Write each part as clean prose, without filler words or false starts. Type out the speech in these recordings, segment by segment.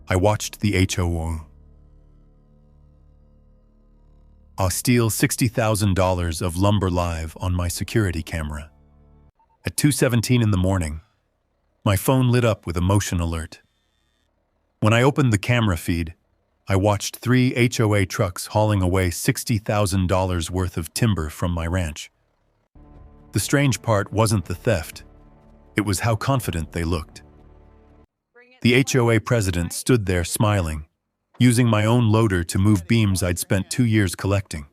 I watched the HOA steal $60,000 of lumber live on my security camera. At 2:17 in the morning, my phone lit up with a motion alert. When I opened the camera feed, I watched 3 HOA trucks hauling away $60,000 worth of timber from my ranch. The strange part wasn't the theft. It was how confident they looked. The HOA president stood there smiling, using my own loader to move beams I'd spent 2 years collecting.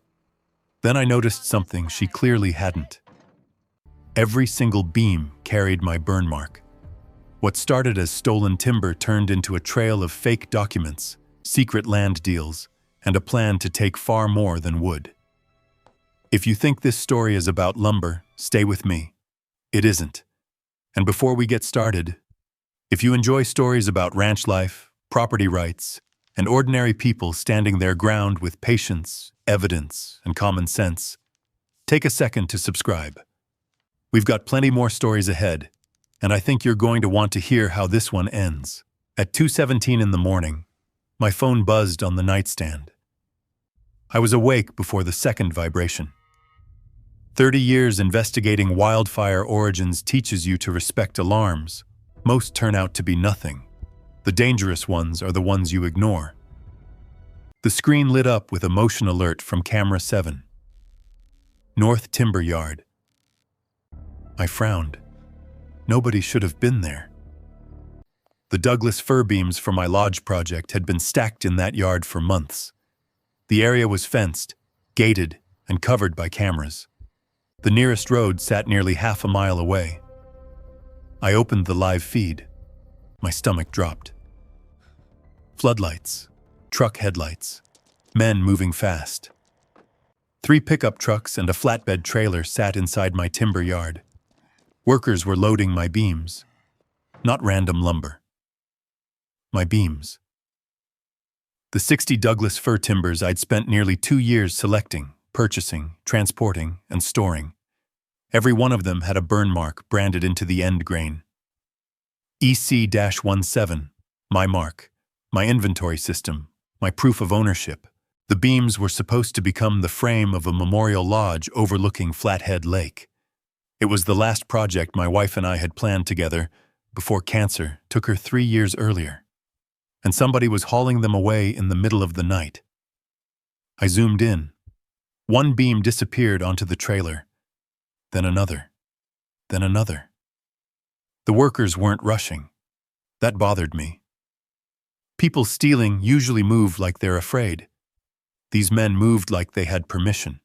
Then I noticed something she clearly hadn't. Every single beam carried my burn mark. What started as stolen timber turned into a trail of fake documents, secret land deals, and a plan to take far more than wood. If you think this story is about lumber, stay with me. It isn't. And before we get started, if you enjoy stories about ranch life, property rights, and ordinary people standing their ground with patience, evidence, and common sense, take a second to subscribe. We've got plenty more stories ahead, and I think you're going to want to hear how this one ends. At 2:17 in the morning, my phone buzzed on the nightstand. I was awake before the second vibration. 30 years investigating wildfire origins teaches you to respect alarms. Most turn out to be nothing. The dangerous ones are the ones you ignore. The screen lit up with a motion alert from camera 7. North Timber Yard. I frowned. Nobody should have been there. The Douglas fir beams for my lodge project had been stacked in that yard for months. The area was fenced, gated, and covered by cameras. The nearest road sat nearly half a mile away. I opened the live feed. My stomach dropped. Floodlights, truck headlights, men moving fast. 3 pickup trucks and a flatbed trailer sat inside my timber yard. Workers were loading my beams. Not random lumber. My beams. The 60 Douglas fir timbers I'd spent nearly 2 years selecting, purchasing, transporting, and storing. Every one of them had a burn mark branded into the end grain. EC-17, my mark, my inventory system, my proof of ownership. The beams were supposed to become the frame of a memorial lodge overlooking Flathead Lake. It was the last project my wife and I had planned together before cancer took her 3 years earlier. And somebody was hauling them away in the middle of the night. I zoomed in. One beam disappeared onto the trailer. Then another. Then another. The workers weren't rushing. That bothered me. People stealing usually move like they're afraid. These men moved like they had permission.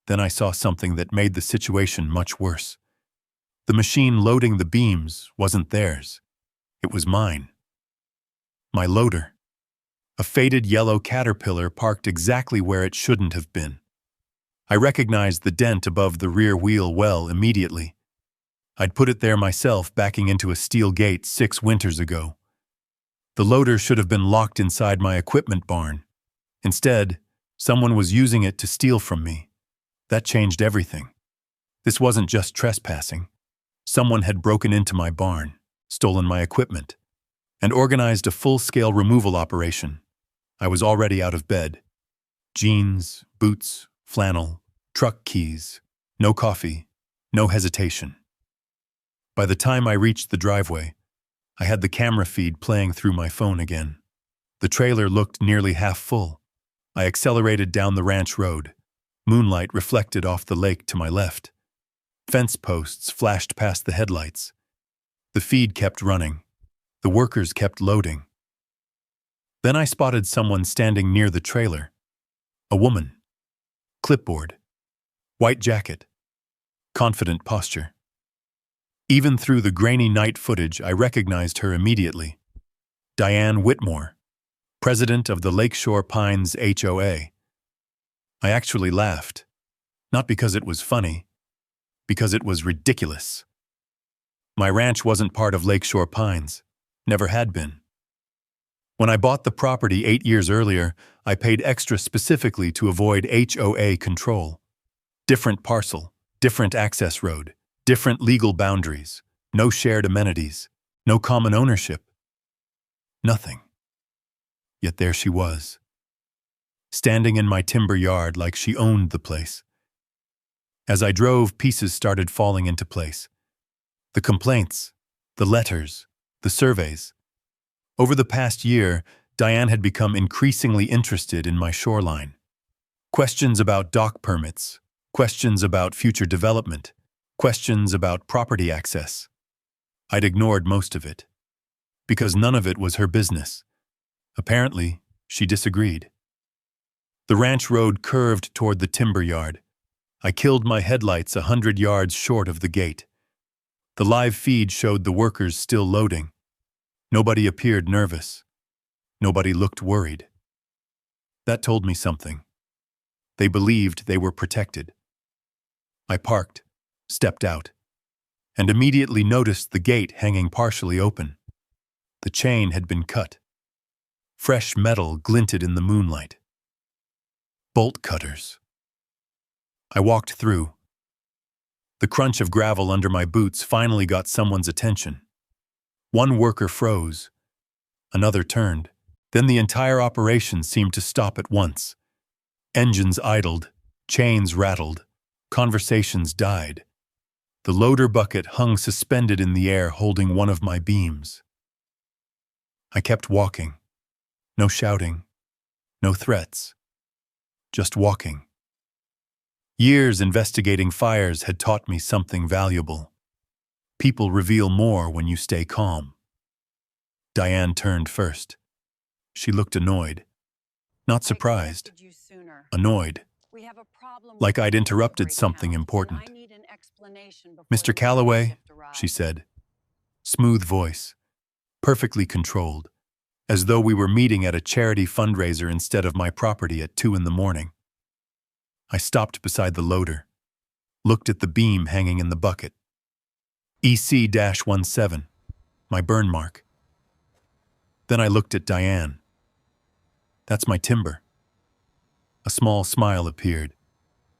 Then I saw something that made the situation much worse. The machine loading the beams wasn't theirs. It was mine. My loader. A faded yellow Caterpillar parked exactly where it shouldn't have been. I recognized the dent above the rear wheel well immediately. I'd put it there myself backing into a steel gate 6 winters ago. The loader should have been locked inside my equipment barn. Instead, someone was using it to steal from me. That changed everything. This wasn't just trespassing. Someone had broken into my barn, stolen my equipment, and organized a full-scale removal operation. I was already out of bed. Jeans, boots, flannel, truck keys, no coffee, no hesitation. By the time I reached the driveway, I had the camera feed playing through my phone again. The trailer looked nearly half full. I accelerated down the ranch road. Moonlight reflected off the lake to my left. Fence posts flashed past the headlights. The feed kept running. The workers kept loading. Then I spotted someone standing near the trailer. A woman. Clipboard. White jacket. Confident posture. Even through the grainy night footage, I recognized her immediately. Diane Whitmore, president of the Lakeshore Pines HOA. I actually laughed. Not because it was funny, because it was ridiculous. My ranch wasn't part of Lakeshore Pines. Never had been. When I bought the property 8 years earlier, I paid extra specifically to avoid HOA control. Different parcel, different access road, different legal boundaries, no shared amenities, no common ownership. Nothing. Yet there she was, standing in my timber yard like she owned the place. As I drove, pieces started falling into place. The complaints, the letters, the surveys. Over the past year, Diane had become increasingly interested in my shoreline. Questions about dock permits, questions about future development, questions about property access. I'd ignored most of it, because none of it was her business. Apparently, she disagreed. The ranch road curved toward the timber yard. I killed my headlights 100 yards short of the gate. The live feed showed the workers still loading. Nobody appeared nervous. Nobody looked worried. That told me something. They believed they were protected. I parked, stepped out, and immediately noticed the gate hanging partially open. The chain had been cut. Fresh metal glinted in the moonlight. Bolt cutters. I walked through. The crunch of gravel under my boots finally got someone's attention. One worker froze. Another turned. Then the entire operation seemed to stop at once. Engines idled, chains rattled, conversations died. The loader bucket hung suspended in the air holding one of my beams. I kept walking. No shouting, no threats. Just walking. Years investigating fires had taught me something valuable. People reveal more when you stay calm. Diane turned first. She looked annoyed. Not surprised. Annoyed. Like I'd interrupted something important. "Mr. Calloway," she said. Smooth voice. Perfectly controlled. As though we were meeting at a charity fundraiser instead of my property at 2 in the morning. I stopped beside the loader. Looked at the beam hanging in the bucket. EC-17. My burn mark. Then I looked at Diane. "That's my timber." A small smile appeared.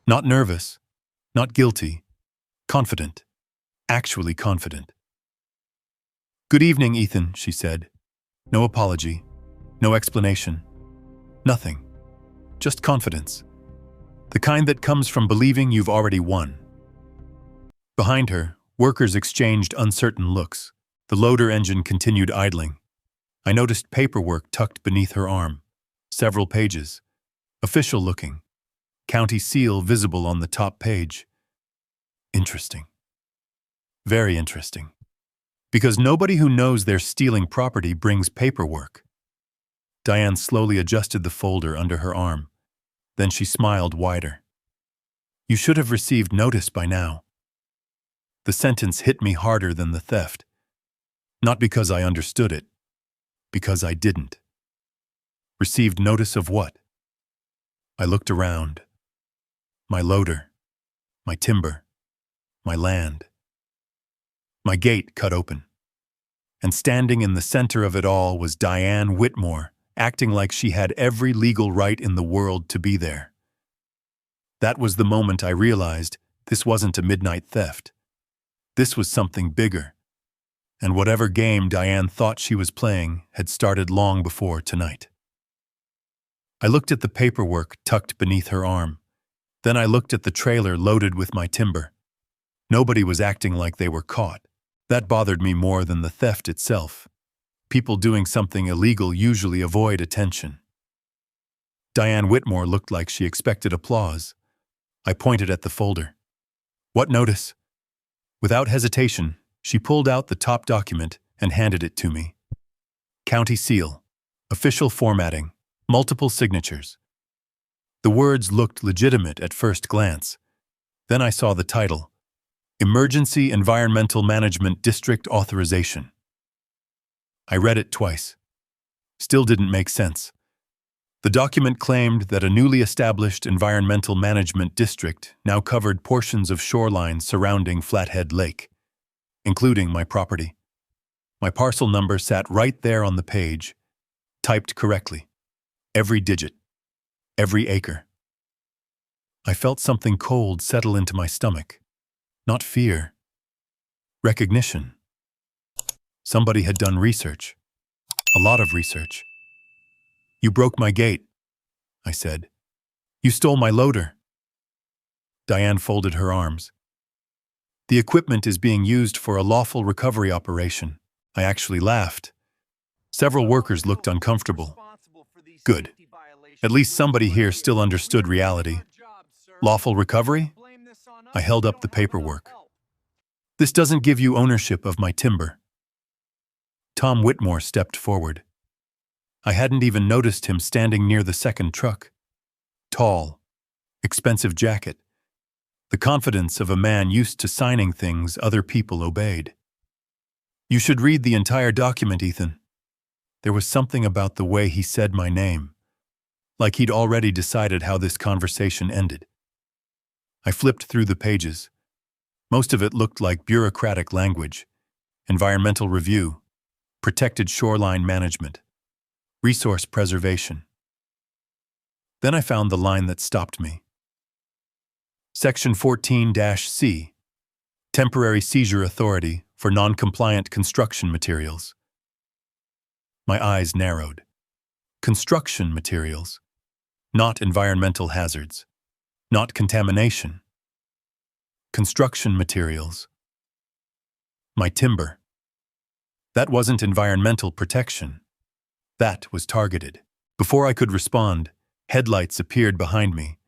Not nervous, not guilty, confident, actually confident. "Good evening, Ethan," she said. No apology, no explanation, nothing, just confidence. The kind that comes from believing you've already won. Behind her, workers exchanged uncertain looks. The loader engine continued idling. I noticed paperwork tucked beneath her arm. Several pages. Official looking. County seal visible on the top page. Interesting. Very interesting. Because nobody who knows they're stealing property brings paperwork. Diane slowly adjusted the folder under her arm. Then she smiled wider. "You should have received notice by now." The sentence hit me harder than the theft. Not because I understood it, because I didn't. Received notice of what? I looked around. My loader, my timber, my land. My gate cut open. And standing in the center of it all was Diane Whitmore, acting like she had every legal right in the world to be there. That was the moment I realized this wasn't a midnight theft. This was something bigger. And whatever game Diane thought she was playing had started long before tonight. I looked at the paperwork tucked beneath her arm. Then I looked at the trailer loaded with my timber. Nobody was acting like they were caught. That bothered me more than the theft itself. People doing something illegal usually avoid attention. Diane Whitmore looked like she expected applause. I pointed at the folder. "What notice?" Without hesitation, she pulled out the top document and handed it to me. County seal, official formatting, multiple signatures. The words looked legitimate at first glance. Then I saw the title, Emergency Environmental Management District Authorization. I read it twice. Still didn't make sense. The document claimed that a newly established environmental management district now covered portions of shoreline surrounding Flathead Lake, including my property. My parcel number sat right there on the page, typed correctly. Every digit, every acre. I felt something cold settle into my stomach. Not fear. Recognition. Somebody had done research. A lot of research. You broke my gate, I said. You stole my loader. Diane folded her arms. The equipment is being used for a lawful recovery operation. I actually laughed. Several workers looked uncomfortable. Good. At least somebody here still understood reality. Lawful recovery? I held up the paperwork. This doesn't give you ownership of my timber. Tom Whitmore stepped forward. I hadn't even noticed him standing near the second truck. Tall, expensive jacket. The confidence of a man used to signing things other people obeyed. You should read the entire document, Ethan. There was something about the way he said my name, like he'd already decided how this conversation ended. I flipped through the pages. Most of it looked like bureaucratic language: environmental review, protected shoreline management, resource preservation. Then I found the line that stopped me. Section 14-C, Temporary Seizure Authority for Non-Compliant Construction Materials. My eyes narrowed. Construction materials, not environmental hazards, not contamination. Construction materials. My timber. That wasn't environmental protection. That was targeted. Before I could respond, headlights appeared behind me.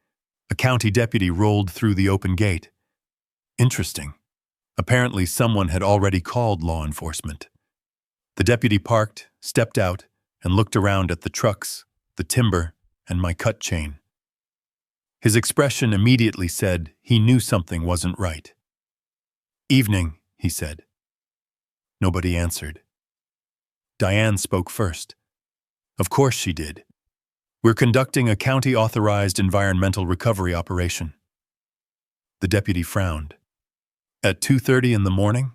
A county deputy rolled through the open gate. Interesting. Apparently someone had already called law enforcement. The deputy parked, stepped out, and looked around at the trucks, the timber, and my cut chain. His expression immediately said he knew something wasn't right. "Evening," he said. Nobody answered. Diane spoke first. Of course she did. We're conducting a county-authorized environmental recovery operation. The deputy frowned. At 2:30 in the morning?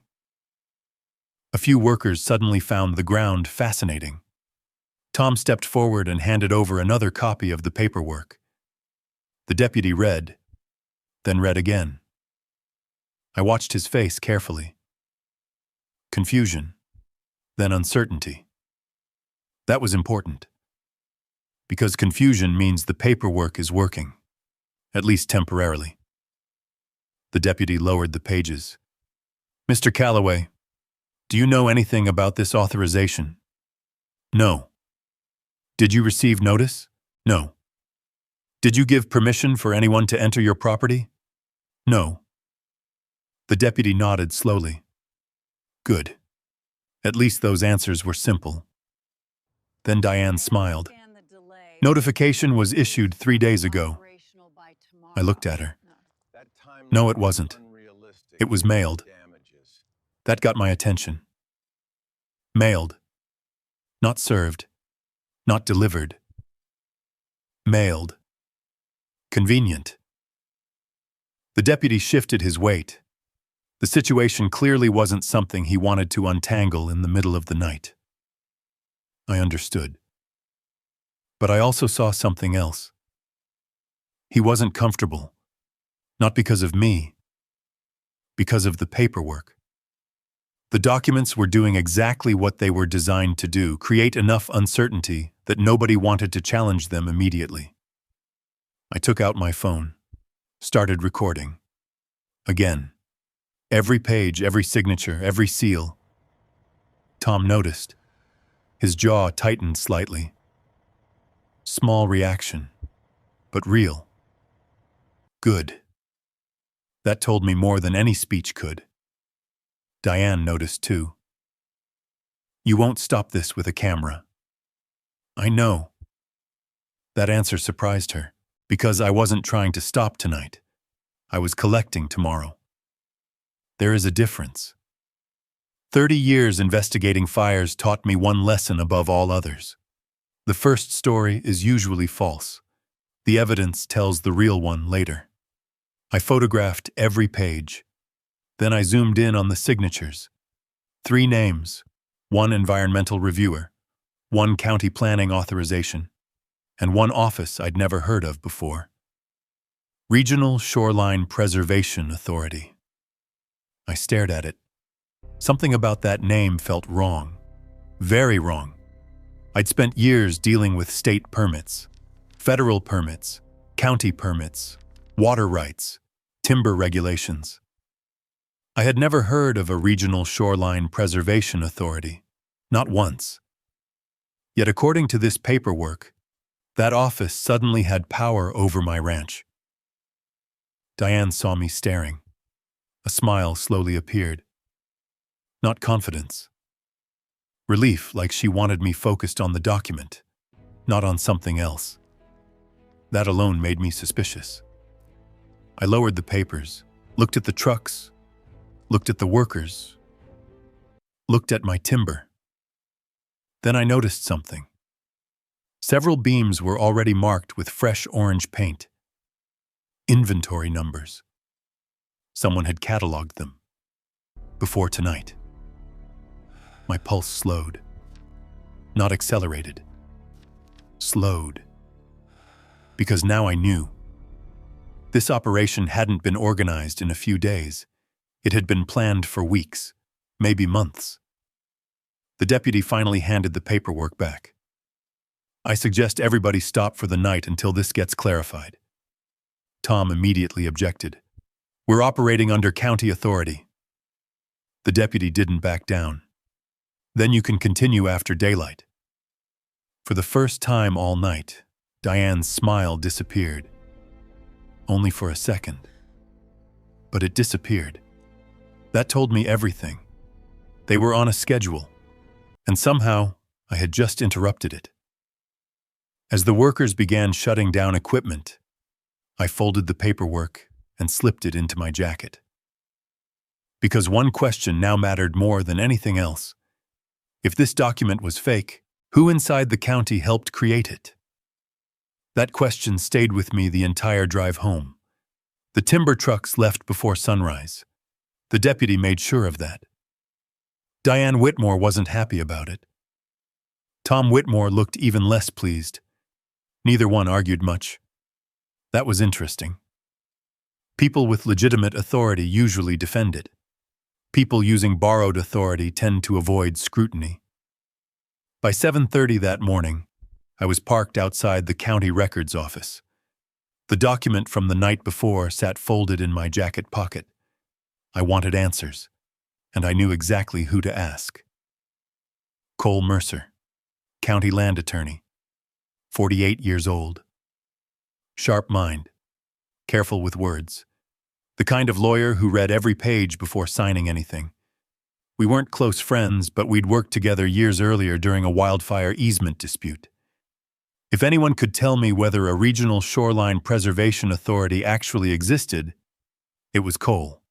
A few workers suddenly found the ground fascinating. Tom stepped forward and handed over another copy of the paperwork. The deputy read, then read again. I watched his face carefully. Confusion, then uncertainty. That was important. Because confusion means the paperwork is working, at least temporarily. The deputy lowered the pages. "Mr. Calloway, do you know anything about this authorization?" "No." "Did you receive notice?" "No." "Did you give permission for anyone to enter your property?" "No." The deputy nodded slowly. Good. At least those answers were simple. Then Diane smiled. "Notification was issued 3 days ago." I looked at her. No, it wasn't. It was mailed. That got my attention. Mailed. Not served. Not delivered. Mailed. Convenient. The deputy shifted his weight. The situation clearly wasn't something he wanted to untangle in the middle of the night. I understood. But I also saw something else. He wasn't comfortable. Not because of me. Because of the paperwork. The documents were doing exactly what they were designed to do: create enough uncertainty that nobody wanted to challenge them immediately. I took out my phone, started recording. Again. Every page, every signature, every seal. Tom noticed. His jaw tightened slightly. Small reaction, but real. Good. That told me more than any speech could. Diane noticed too. "You won't stop this with a camera." "I know." That answer surprised her, because I wasn't trying to stop tonight. I was collecting tomorrow. There is a difference. 30 years investigating fires taught me one lesson above all others. The first story is usually false. The evidence tells the real one later. I photographed every page. Then I zoomed in on the signatures. 3 names, 1 environmental reviewer, 1 county planning authorization, and 1 office I'd never heard of before. Regional Shoreline Preservation Authority. I stared at it. Something about that name felt wrong. Very wrong. I'd spent years dealing with state permits, federal permits, county permits, water rights, timber regulations. I had never heard of a regional shoreline preservation authority, not once. Yet according to this paperwork, that office suddenly had power over my ranch. Diane saw me staring. A smile slowly appeared. Not confidence. Relief, like she wanted me focused on the document, not on something else. That alone made me suspicious. I lowered the papers, looked at the trucks, looked at the workers, looked at my timber. Then I noticed something. Several beams were already marked with fresh orange paint. Inventory numbers. Someone had cataloged them. Before tonight. My pulse slowed. Not accelerated. Slowed. Because now I knew. This operation hadn't been organized in a few days. It had been planned for weeks, maybe months. The deputy finally handed the paperwork back. I suggest everybody stop for the night until this gets clarified. Tom immediately objected. We're operating under county authority. The deputy didn't back down. Then you can continue after daylight. For the first time all night, Diane's smile disappeared. Only for a second. But it disappeared. That told me everything. They were on a schedule. And somehow, I had just interrupted it. As the workers began shutting down equipment, I folded the paperwork and slipped it into my jacket. Because one question now mattered more than anything else. If this document was fake, who inside the county helped create it? That question stayed with me the entire drive home. The timber trucks left before sunrise. The deputy made sure of that. Diane Whitmore wasn't happy about it. Tom Whitmore looked even less pleased. Neither one argued much. That was interesting. People with legitimate authority usually defend it. People using borrowed authority tend to avoid scrutiny. By 7:30 that morning, I was parked outside the county records office. The document from the night before sat folded in my jacket pocket. I wanted answers, and I knew exactly who to ask. Cole Mercer, county land attorney, 48 years old. Sharp mind, careful with words. The kind of lawyer who read every page before signing anything. We weren't close friends, but we'd worked together years earlier during a wildfire easement dispute. If anyone could tell me whether a regional shoreline preservation authority actually existed, it was Cole.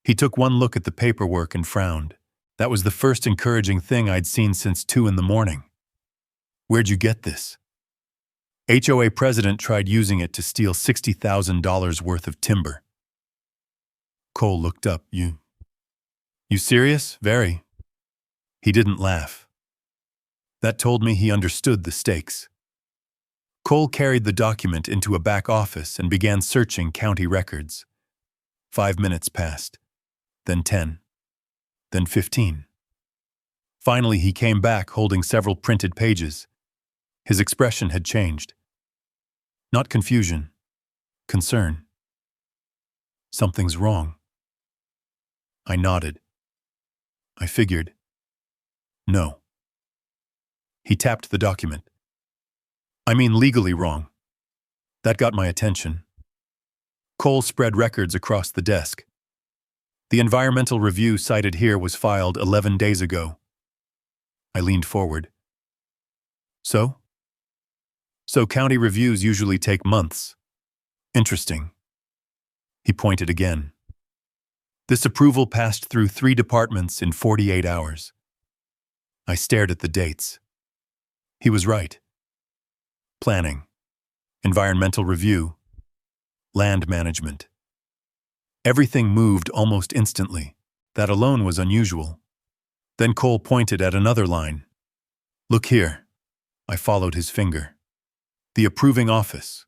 He took one look at the paperwork and frowned. That was the first encouraging thing I'd seen since 2 a.m. Where'd you get this? HOA president tried using it to steal $60,000 worth of timber. Cole looked up. You serious? Very. He didn't laugh. That told me he understood the stakes. Cole carried the document into a back office and began searching county records. 5 minutes passed. Then 10. Then 15. Finally, he came back holding several printed pages. His expression had changed. Not confusion, concern. Something's wrong. I nodded. I figured. No. He tapped the document. I mean legally wrong. That got my attention. Cole spread records across the desk. The environmental review cited here was filed 11 days ago. I leaned forward. So? So county reviews usually take months. Interesting. He pointed again. This approval passed through 3 departments in 48 hours. I stared at the dates. He was right. Planning, environmental review, land management. Everything moved almost instantly. That alone was unusual. Then Cole pointed at another line. Look here. I followed his finger. The approving office.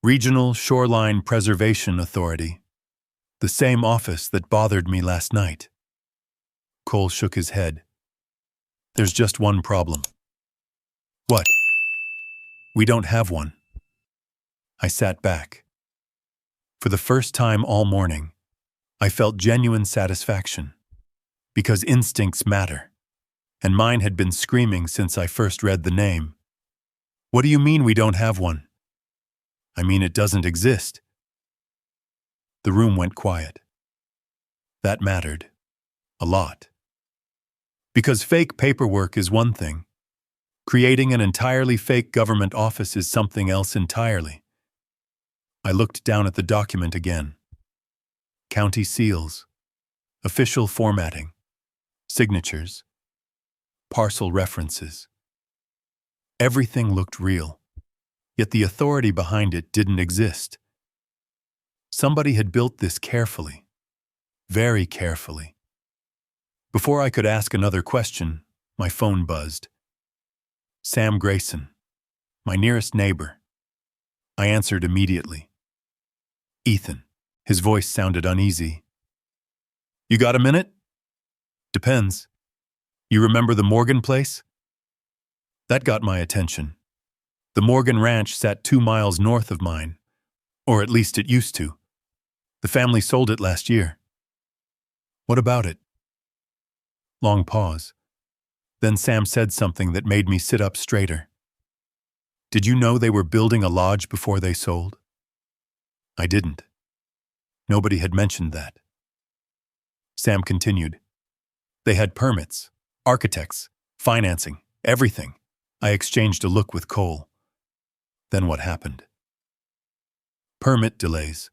Regional Shoreline Preservation Authority. The same office that bothered me last night. Cole shook his head. There's just one problem. What? We don't have one. I sat back. For the first time all morning, I felt genuine satisfaction. Because instincts matter. And mine had been screaming since I first read the name. What do you mean we don't have one? I mean it doesn't exist. The room went quiet. That mattered. A lot. Because fake paperwork is one thing. Creating an entirely fake government office is something else entirely. I looked down at the document again. County seals. Official formatting. Signatures. Parcel references. Everything looked real. Yet the authority behind it didn't exist. Somebody had built this carefully. Very carefully. Before I could ask another question, my phone buzzed. Sam Grayson, my nearest neighbor. I answered immediately. Ethan. His voice sounded uneasy. You got a minute? Depends. You remember the Morgan place? That got my attention. The Morgan Ranch sat 2 miles north of mine, or at least it used to. The family sold it last year. What about it? Long pause. Then Sam said something that made me sit up straighter. Did you know they were building a lodge before they sold? I didn't. Nobody had mentioned that. Sam continued. They had permits, architects, financing, everything. I exchanged a look with Cole. Then what happened? Permit delays.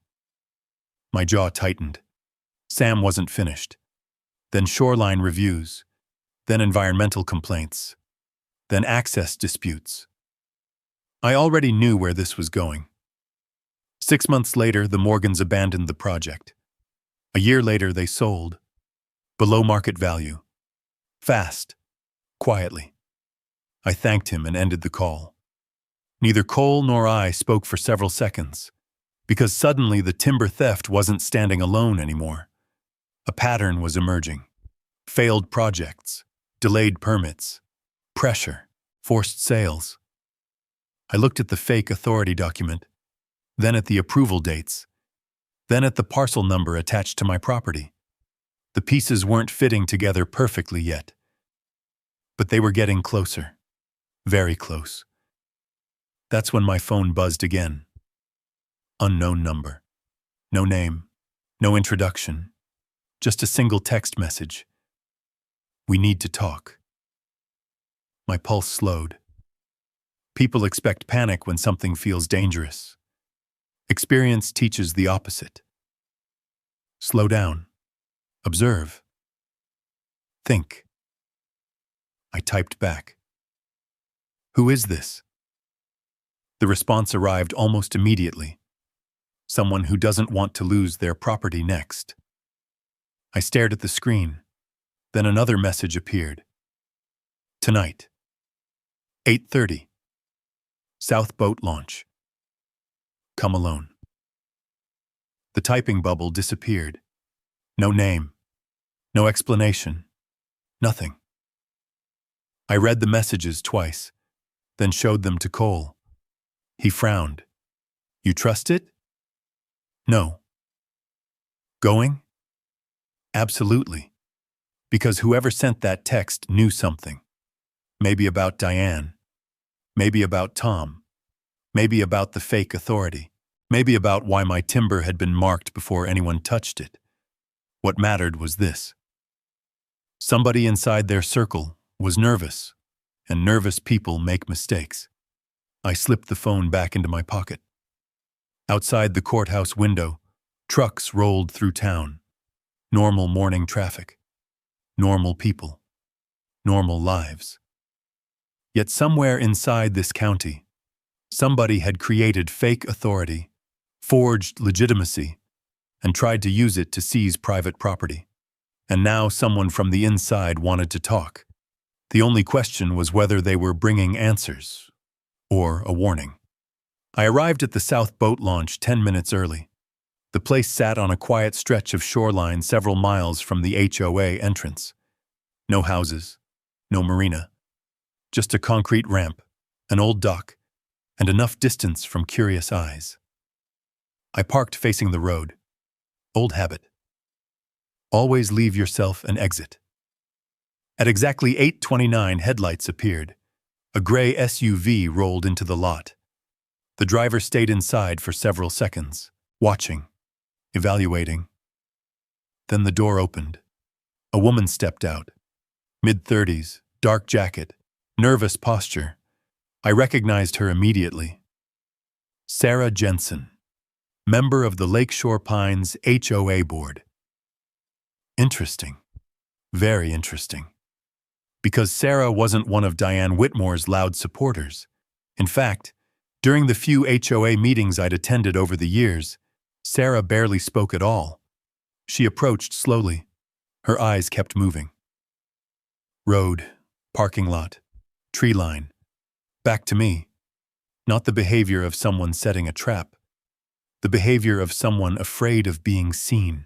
My jaw tightened. Sam wasn't finished. Then shoreline reviews. Then environmental complaints. Then access disputes. I already knew where this was going. 6 months later, the Morgans abandoned the project. A year later, they sold. Below market value. Fast. Quietly. I thanked him and ended the call. Neither Cole nor I spoke for several seconds, because suddenly the timber theft wasn't standing alone anymore. A pattern was emerging. Failed projects, delayed permits, pressure, forced sales. I looked at the fake authority document, then at the approval dates, then at the parcel number attached to my property. The pieces weren't fitting together perfectly yet, but they were getting closer, very close. That's when my phone buzzed again. Unknown number. No name, no introduction, just a single text message. We need to talk. My pulse slowed. People expect panic when something feels dangerous. Experience teaches the opposite. Slow down. Observe. Think. I typed back. Who is this? The response arrived almost immediately. Someone who doesn't want to lose their property next. I stared at the screen. Then another message appeared. Tonight. 8:30. South Boat Launch. Come alone. The typing bubble disappeared. No name. No explanation. Nothing. I read the messages twice, then showed them to Cole. He frowned. You trust it? No. Going? Absolutely. Because whoever sent that text knew something. Maybe about Diane. Maybe about Tom. Maybe about the fake authority. Maybe about why my timber had been marked before anyone touched it. What mattered was this. Somebody inside their circle was nervous, and nervous people make mistakes. I slipped the phone back into my pocket. Outside the courthouse window, trucks rolled through town. Normal morning traffic. Normal people. Normal lives. Yet somewhere inside this county, somebody had created fake authority, forged legitimacy, and tried to use it to seize private property. And now someone from the inside wanted to talk. The only question was whether they were bringing answers or a warning. I arrived at the South Boat Launch 10 minutes early. The place sat on a quiet stretch of shoreline several miles from the HOA entrance. No houses, no marina, just a concrete ramp, an old dock, and enough distance from curious eyes. I parked facing the road. Old habit. Always leave yourself an exit. At exactly 8:29, headlights appeared. A gray SUV rolled into the lot. The driver stayed inside for several seconds, watching, evaluating. Then the door opened. A woman stepped out. Mid-30s, dark jacket, nervous posture. I recognized her immediately. Sarah Jensen, member of the Lakeshore Pines HOA board. Interesting. Very interesting. Because Sarah wasn't one of Diane Whitmore's loud supporters. In fact, during the few HOA meetings I'd attended over the years, Sarah barely spoke at all. She approached slowly. Her eyes kept moving. Road, parking lot, tree line. Back to me. Not the behavior of someone setting a trap. The behavior of someone afraid of being seen.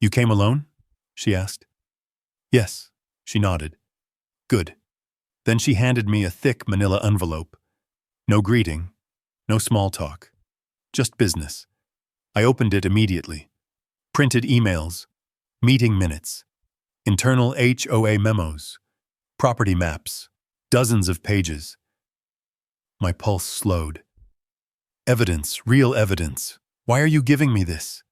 "You came alone?" she asked. "Yes," she nodded. "Good." Then she handed me a thick manila envelope. No greeting, no small talk. Just business. I opened it immediately. Printed emails, meeting minutes, internal HOA memos, property maps, dozens of pages. My pulse slowed. Evidence, real evidence. Why are you giving me this?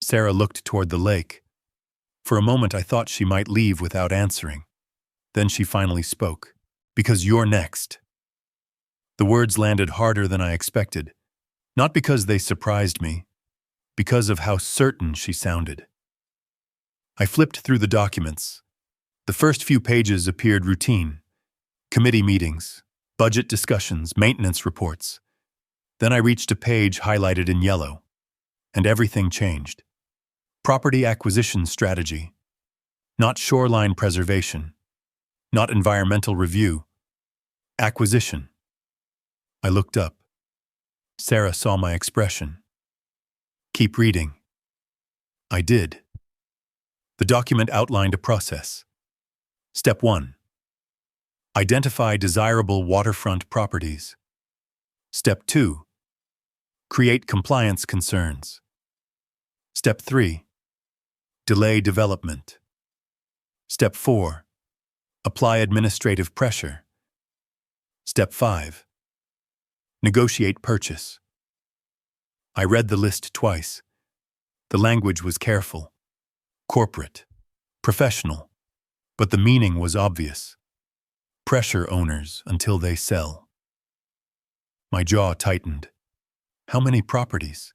Sarah looked toward the lake. For a moment I thought she might leave without answering. Then she finally spoke. "Because you're next." The words landed harder than I expected. Not because they surprised me, because of how certain she sounded. I flipped through the documents. The first few pages appeared routine. Committee meetings, budget discussions, maintenance reports. Then I reached a page highlighted in yellow, and everything changed. Property acquisition strategy. Not shoreline preservation. Not environmental review. Acquisition. I looked up. Sarah saw my expression. "Keep reading." I did. The document outlined a process. Step 1. Identify desirable waterfront properties. Step 2. Create compliance concerns. Step 3. Delay development. Step 4. Apply administrative pressure. Step 5. Negotiate purchase. I read the list twice. The language was careful, corporate, professional, but the meaning was obvious. Pressure owners until they sell. My jaw tightened. How many properties?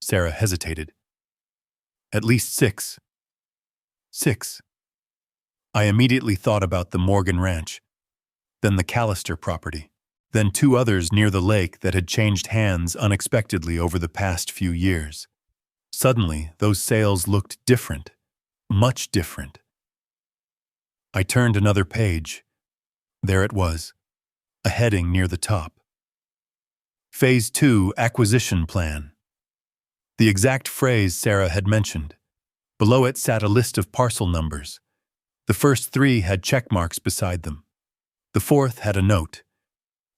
Sarah hesitated. At least 6. 6. I immediately thought about the Morgan Ranch, then the Callister property, then 2 others near the lake that had changed hands unexpectedly over the past few years. Suddenly, those sales looked different, much different. I turned another page. There it was, a heading near the top. Phase 2 Acquisition Plan. The exact phrase Sarah had mentioned. Below it sat a list of parcel numbers. The first 3 had check marks beside them. The 4th had a note.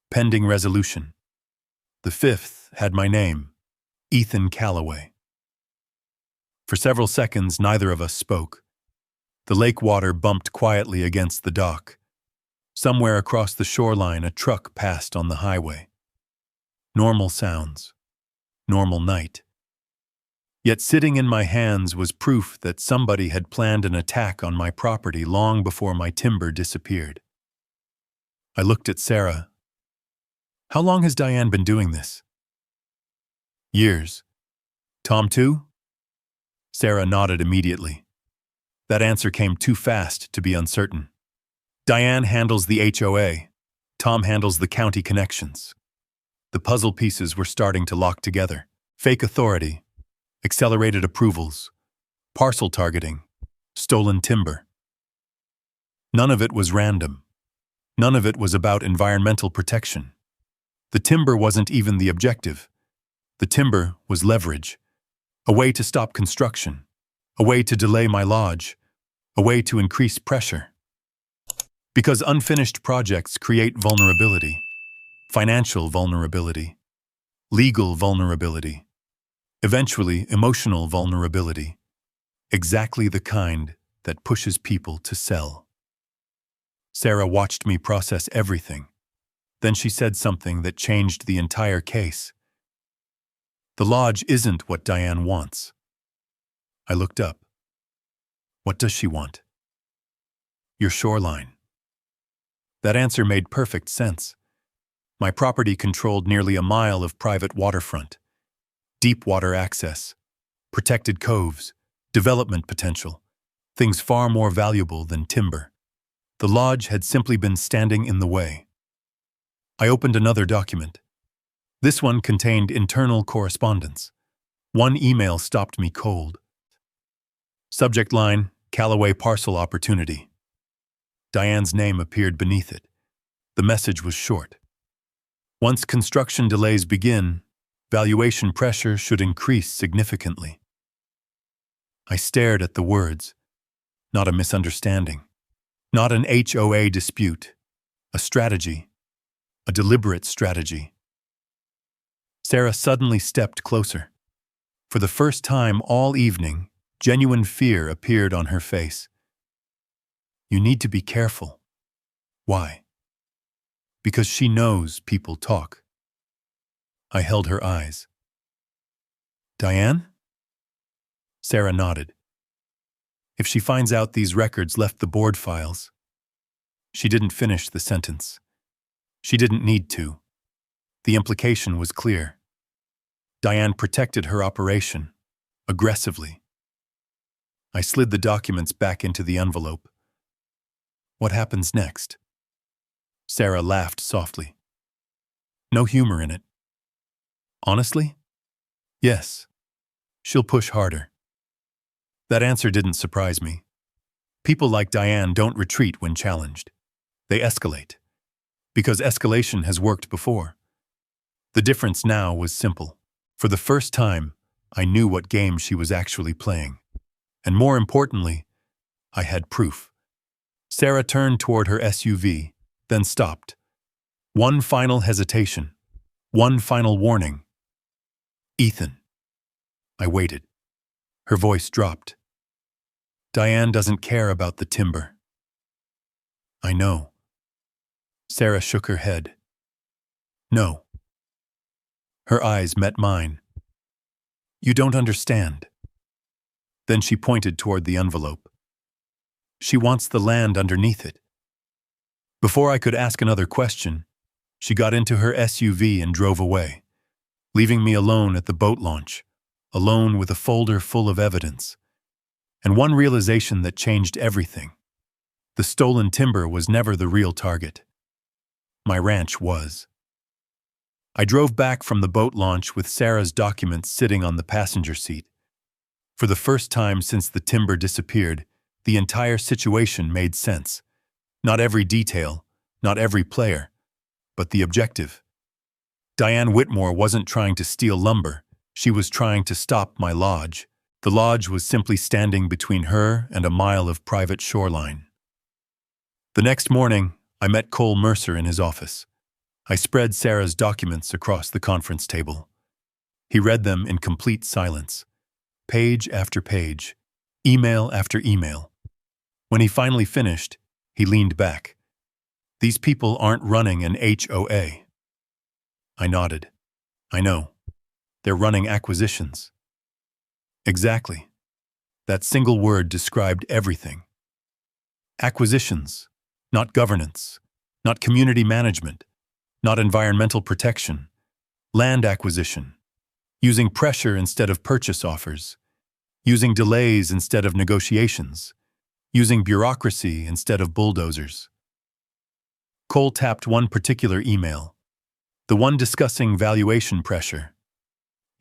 Pending resolution. The 5th had my name, Ethan Calloway. For several seconds, neither of us spoke. The lake water bumped quietly against the dock. Somewhere across the shoreline, a truck passed on the highway. Normal sounds. Normal night. Yet sitting in my hands was proof that somebody had planned an attack on my property long before my timber disappeared. I looked at Sarah. "How long has Diane been doing this?" "Years." "Tom too?" Sarah nodded immediately. That answer came too fast to be uncertain. Diane handles the HOA. Tom handles the county connections. The puzzle pieces were starting to lock together. Fake authority, accelerated approvals, parcel targeting, stolen timber. None of it was random. None of it was about environmental protection. The timber wasn't even the objective. The timber was leverage, a way to stop construction, a way to delay my lodge, a way to increase pressure. Because unfinished projects create vulnerability, financial vulnerability, legal vulnerability, eventually emotional vulnerability, exactly the kind that pushes people to sell. Sarah watched me process everything. Then she said something that changed the entire case. The lodge isn't what Diane wants. I looked up. What does she want? Your shoreline. That answer made perfect sense. My property controlled nearly a mile of private waterfront, deep water access, protected coves, development potential, things far more valuable than timber. The lodge had simply been standing in the way. I opened another document. This one contained internal correspondence. One email stopped me cold. Subject line, Callaway Parcel Opportunity. Diane's name appeared beneath it. The message was short. Once construction delays begin, valuation pressure should increase significantly. I stared at the words. Not a misunderstanding. Not an HOA dispute. A strategy. A deliberate strategy. Sarah suddenly stepped closer. For the first time all evening, genuine fear appeared on her face. You need to be careful. Why? Because she knows people talk. I held her eyes. Diane? Sarah nodded. If she finds out these records left the board files. She didn't finish the sentence. She didn't need to. The implication was clear. Diane protected her operation, aggressively. I slid the documents back into the envelope. What happens next? Sarah laughed softly. No humor in it. Honestly? Yes. She'll push harder. That answer didn't surprise me. People like Diane don't retreat when challenged. They escalate. Because escalation has worked before. The difference now was simple. For the first time, I knew what game she was actually playing. And more importantly, I had proof. Sarah turned toward her SUV, then stopped. One final hesitation. One final warning. Ethan. I waited. Her voice dropped. Diane doesn't care about the timber. I know. Sarah shook her head. No. Her eyes met mine. You don't understand. Then she pointed toward the envelope. She wants the land underneath it. Before I could ask another question, she got into her SUV and drove away, leaving me alone at the boat launch, alone with a folder full of evidence. And one realization that changed everything. The stolen timber was never the real target. My ranch was. I drove back from the boat launch with Sarah's documents sitting on the passenger seat. For the first time since the timber disappeared, the entire situation made sense. Not every detail, not every player, but the objective. Diane Whitmore wasn't trying to steal lumber. She was trying to stop my lodge. The lodge was simply standing between her and a mile of private shoreline. The next morning, I met Cole Mercer in his office. I spread Sarah's documents across the conference table. He read them in complete silence, page after page, email after email. When he finally finished, he leaned back. These people aren't running an HOA. I nodded. I know. They're running acquisitions. Exactly. That single word described everything. Acquisitions, not governance, not community management, not environmental protection. Land acquisition. Using pressure instead of purchase offers. Using delays instead of negotiations. Using bureaucracy instead of bulldozers. Cole tapped one particular email. The one discussing valuation pressure.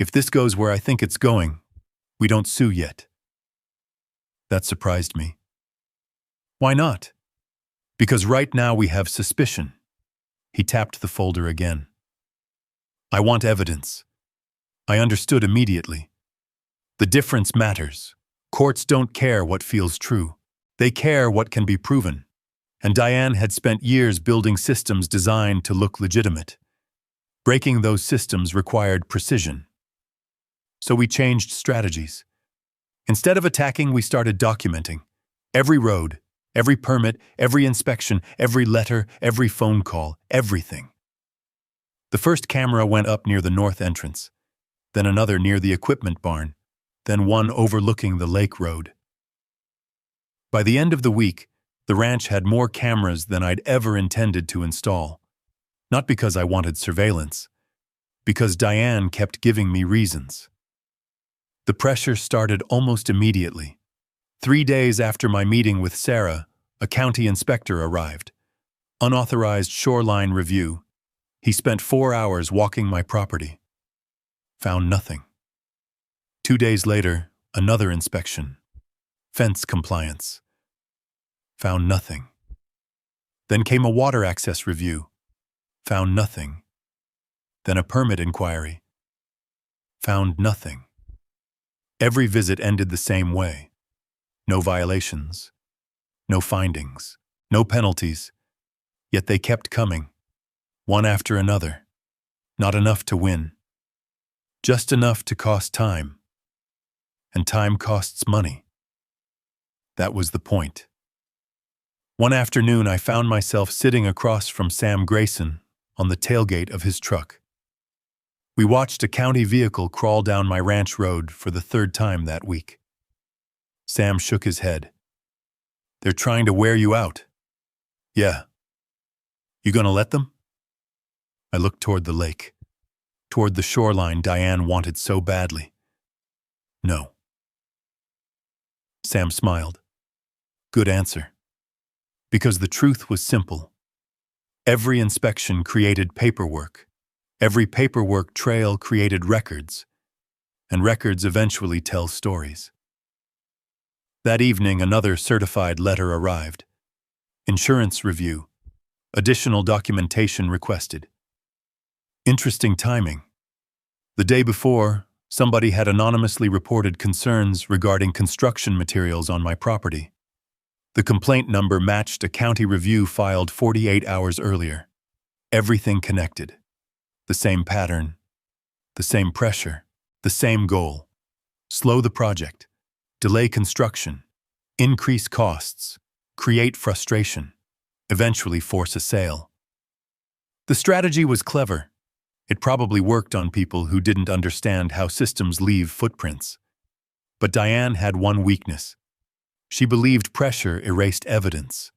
If this goes where I think it's going, we don't sue yet. That surprised me. Why not? Because right now we have suspicion. He tapped the folder again. I want evidence. I understood immediately. The difference matters. Courts don't care what feels true. They care what can be proven. And Diane had spent years building systems designed to look legitimate. Breaking those systems required precision. So we changed strategies. Instead of attacking, we started documenting. Every road, every permit, every inspection, every letter, every phone call, everything. The first camera went up near the north entrance, then another near the equipment barn, then one overlooking the lake road. By the end of the week, the ranch had more cameras than I'd ever intended to install. Not because I wanted surveillance, because Diane kept giving me reasons. The pressure started almost immediately. 3 days after my meeting with Sarah, a county inspector arrived. Unauthorized shoreline review. He spent 4 hours walking my property. Found nothing. 2 days later, another inspection. Fence compliance. Found nothing. Then came a water access review. Found nothing. Then a permit inquiry. Found nothing. Every visit ended the same way. No violations. No findings. No penalties. Yet they kept coming. One after another. Not enough to win. Just enough to cost time. And time costs money. That was the point. One afternoon, I found myself sitting across from Sam Grayson on the tailgate of his truck. We watched a county vehicle crawl down my ranch road for the 3rd time that week. Sam shook his head. "They're trying to wear you out." "Yeah." "You gonna let them?" I looked toward the lake, toward the shoreline Diane wanted so badly. "No." Sam smiled. Good answer. Because the truth was simple. Every inspection created paperwork. Every paperwork trail created records. And records eventually tell stories. That evening, another certified letter arrived. Insurance review. Additional documentation requested. Interesting timing. The day before, somebody had anonymously reported concerns regarding construction materials on my property. The complaint number matched a county review filed 48 hours earlier. Everything connected. The same pattern, the same pressure, the same goal. Slow the project, delay construction, increase costs, create frustration, eventually force a sale. The strategy was clever. It probably worked on people who didn't understand how systems leave footprints. But Diane had one weakness. She believed pressure erased evidence.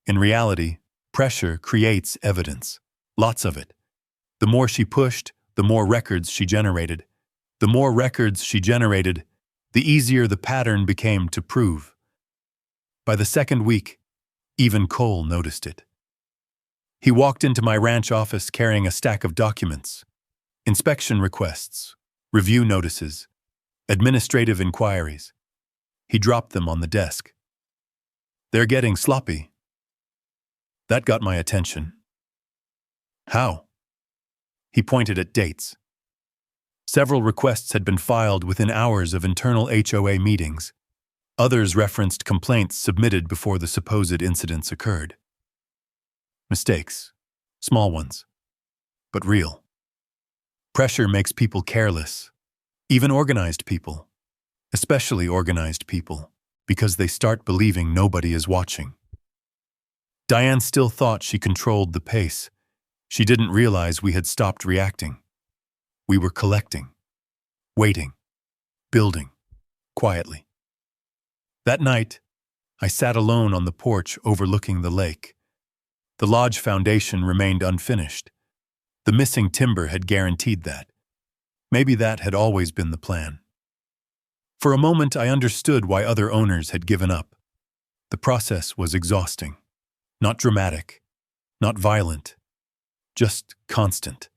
In reality, pressure creates evidence. Lots of it. The more she pushed, the more records she generated. The more records she generated, the easier the pattern became to prove. By the 2nd week, even Cole noticed it. He walked into my ranch office carrying a stack of documents, inspection requests, review notices, administrative inquiries. He dropped them on the desk. "They're getting sloppy." That got my attention. "How?" He pointed at dates. Several requests had been filed within hours of internal HOA meetings. Others referenced complaints submitted before the supposed incidents occurred. Mistakes. Small ones. But real. Pressure makes people careless. Even organized people. Especially organized people, because they start believing nobody is watching. Diane still thought she controlled the pace. She didn't realize we had stopped reacting. We were collecting, waiting, building, quietly. That night, I sat alone on the porch overlooking the lake. The lodge foundation remained unfinished. The missing timber had guaranteed that. Maybe that had always been the plan. For a moment, I understood why other owners had given up. The process was exhausting. Not dramatic, not violent, just constant.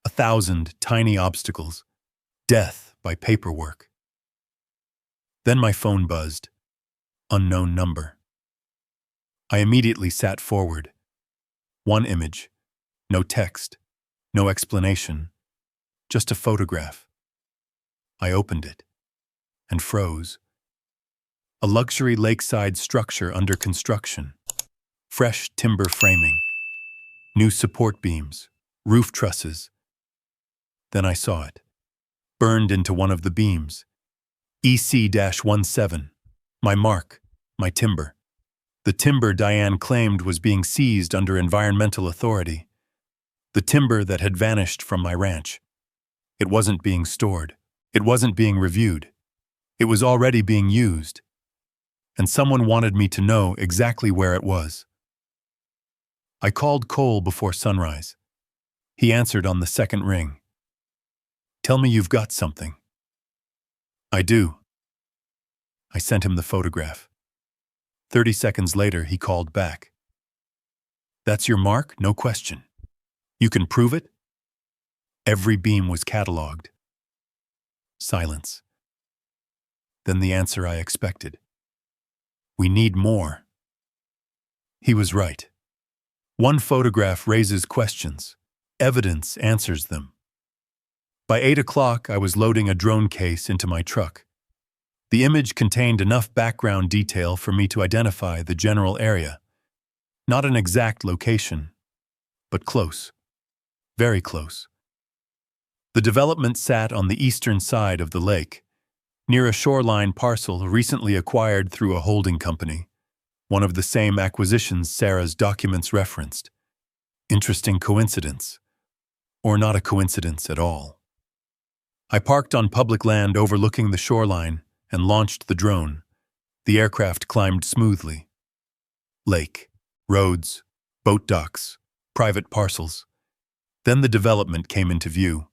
1,000 tiny obstacles. Death by paperwork. Then my phone buzzed. Unknown number. I immediately sat forward. One image. No text. No explanation. Just a photograph. I opened it. And froze. A luxury lakeside structure under construction. fresh timber framing, new support beams, roof trusses. Then I saw it, burned into one of the beams. EC-17, my mark, my timber. The timber Diane claimed was being seized under environmental authority. The timber that had vanished from my ranch. It wasn't being stored. It wasn't being reviewed. It was already being used. And someone wanted me to know exactly where it was. I called Cole before sunrise. He answered on the second ring. "Tell me you've got something." "I do." I sent him the photograph. 30 seconds later, he called back. "That's your mark? No question. You can prove it?" Every beam was cataloged. Silence. Then the answer I expected. "We need more." He was right. One photograph raises questions. Evidence answers them. By 8 o'clock, I was loading a drone case into my truck. The image contained enough background detail for me to identify the general area. Not an exact location, but close. Very close. The development sat on the eastern side of the lake, near a shoreline parcel recently acquired through a holding company, one of the same acquisitions Sarah's documents referenced. Interesting coincidence. Or not a coincidence at all. I parked on public land overlooking the shoreline and launched the drone. The aircraft climbed smoothly. Lake, roads, boat docks, private parcels. Then the development came into view.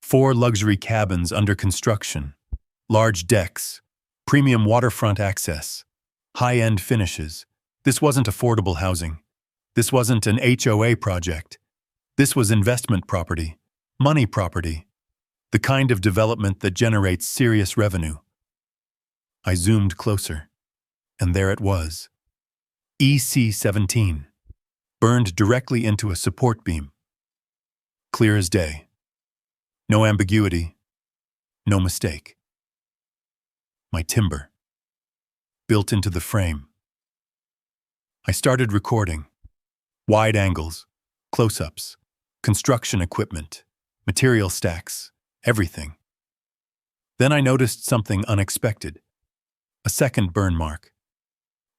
4 luxury cabins under construction, large decks, premium waterfront access, high-end finishes. This wasn't affordable housing. This wasn't an HOA project. This was investment property, money property, the kind of development that generates serious revenue. I zoomed closer, and there it was. EC-17, burned directly into a support beam. Clear as day. No ambiguity, no mistake. My timber, built into the frame. I started recording. Wide angles, close-ups, construction equipment, material stacks, everything. Then I noticed something unexpected. A second burn mark.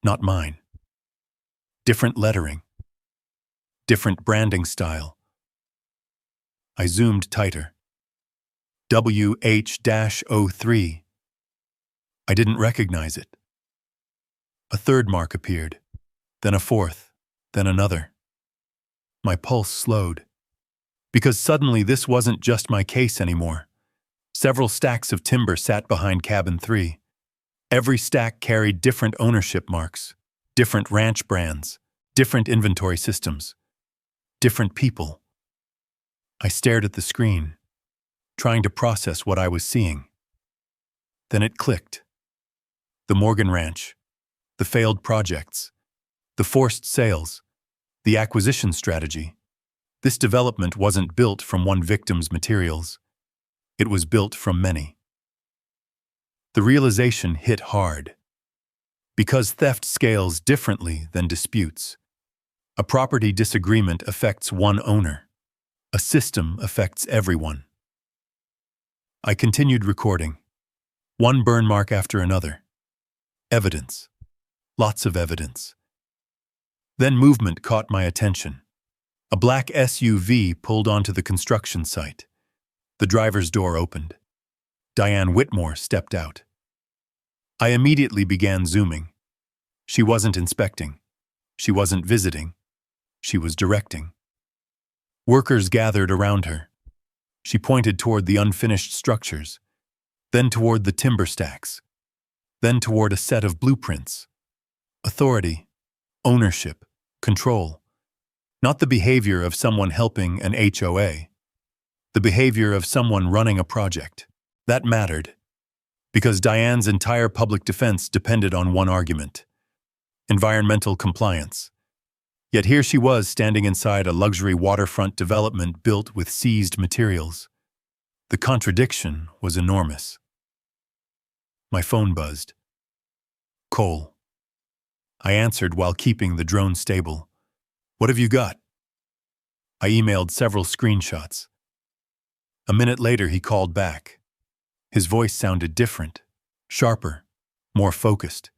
Not mine. Different lettering. Different branding style. I zoomed tighter. WH-03. I didn't recognize it. A third mark appeared, then a fourth, then another. My pulse slowed, because suddenly this wasn't just my case anymore. Several stacks of timber sat behind cabin 3. Every stack carried different ownership marks, different ranch brands, different inventory systems, different people. I stared at the screen, trying to process what I was seeing. Then it clicked. The Morgan Ranch, the failed projects, the forced sales, the acquisition strategy. This development wasn't built from one victim's materials. It was built from many. The realization hit hard. Because theft scales differently than disputes. A property disagreement affects one owner. A system affects everyone. I continued recording. One burn mark after another. Evidence. Lots of evidence. Then movement caught my attention. A black SUV pulled onto the construction site. The driver's door opened. Diane Whitmore stepped out. I immediately began zooming. She wasn't inspecting. She wasn't visiting. She was directing. Workers gathered around her. She pointed toward the unfinished structures, then toward the timber stacks, then toward a set of blueprints. Authority, ownership, control. Not the behavior of someone helping an HOA. The behavior of someone running a project. That mattered, because Diane's entire public defense depended on one argument: environmental compliance. Yet here she was standing inside a luxury waterfront development built with seized materials. The contradiction was enormous. My phone buzzed. Cole. I answered while keeping the drone stable. What have you got? I emailed several screenshots. A minute later, he called back. His voice sounded different, sharper, more focused.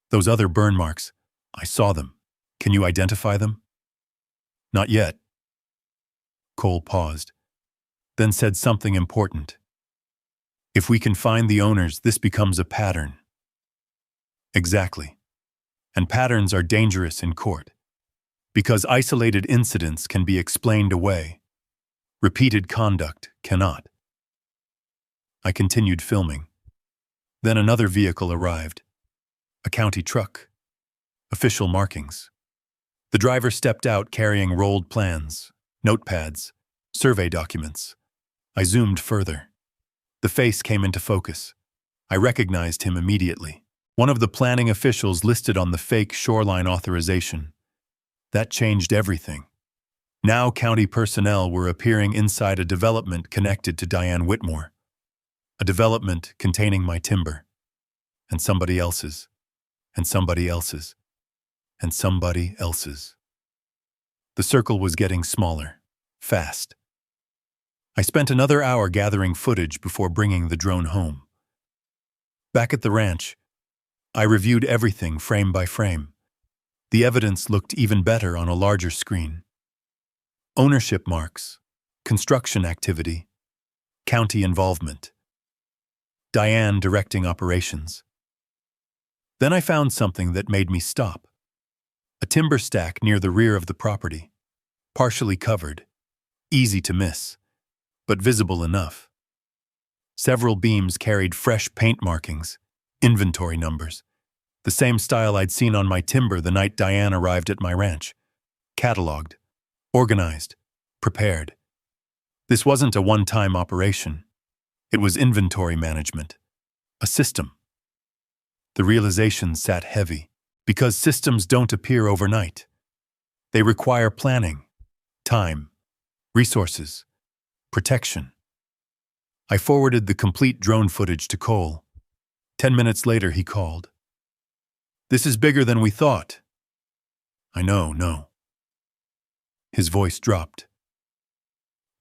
Those other burn marks, I saw them. Can you identify them? Not yet. Cole paused, then said something important. If we can find the owners, this becomes a pattern. Exactly. And patterns are dangerous in court, because isolated incidents can be explained away. Repeated conduct cannot. I continued filming. Then another vehicle arrived. A county truck. Official markings. The driver stepped out carrying rolled plans, notepads, survey documents. I zoomed further. The face came into focus. I recognized him immediately. One of the planning officials listed on the fake shoreline authorization. That changed everything. Now county personnel were appearing inside a development connected to Diane Whitmore. A development containing my timber. And somebody else's. And somebody else's. And somebody else's. The circle was getting smaller, fast. I spent another hour gathering footage before bringing the drone home. Back at the ranch, I reviewed everything frame by frame. The evidence looked even better on a larger screen. Ownership marks, construction activity, county involvement. Diane directing operations. Then I found something that made me stop. A timber stack near the rear of the property, partially covered, easy to miss, but visible enough. Several beams carried fresh paint markings, inventory numbers, the same style I'd seen on my timber the night Diane arrived at my ranch. Cataloged, organized, prepared. This wasn't a one-time operation. It was inventory management, a system. The realization sat heavy, because systems don't appear overnight. They require planning, time, resources, protection. I forwarded the complete drone footage to Cole. 10 minutes later, he called. This is bigger than we thought. I know, no. His voice dropped.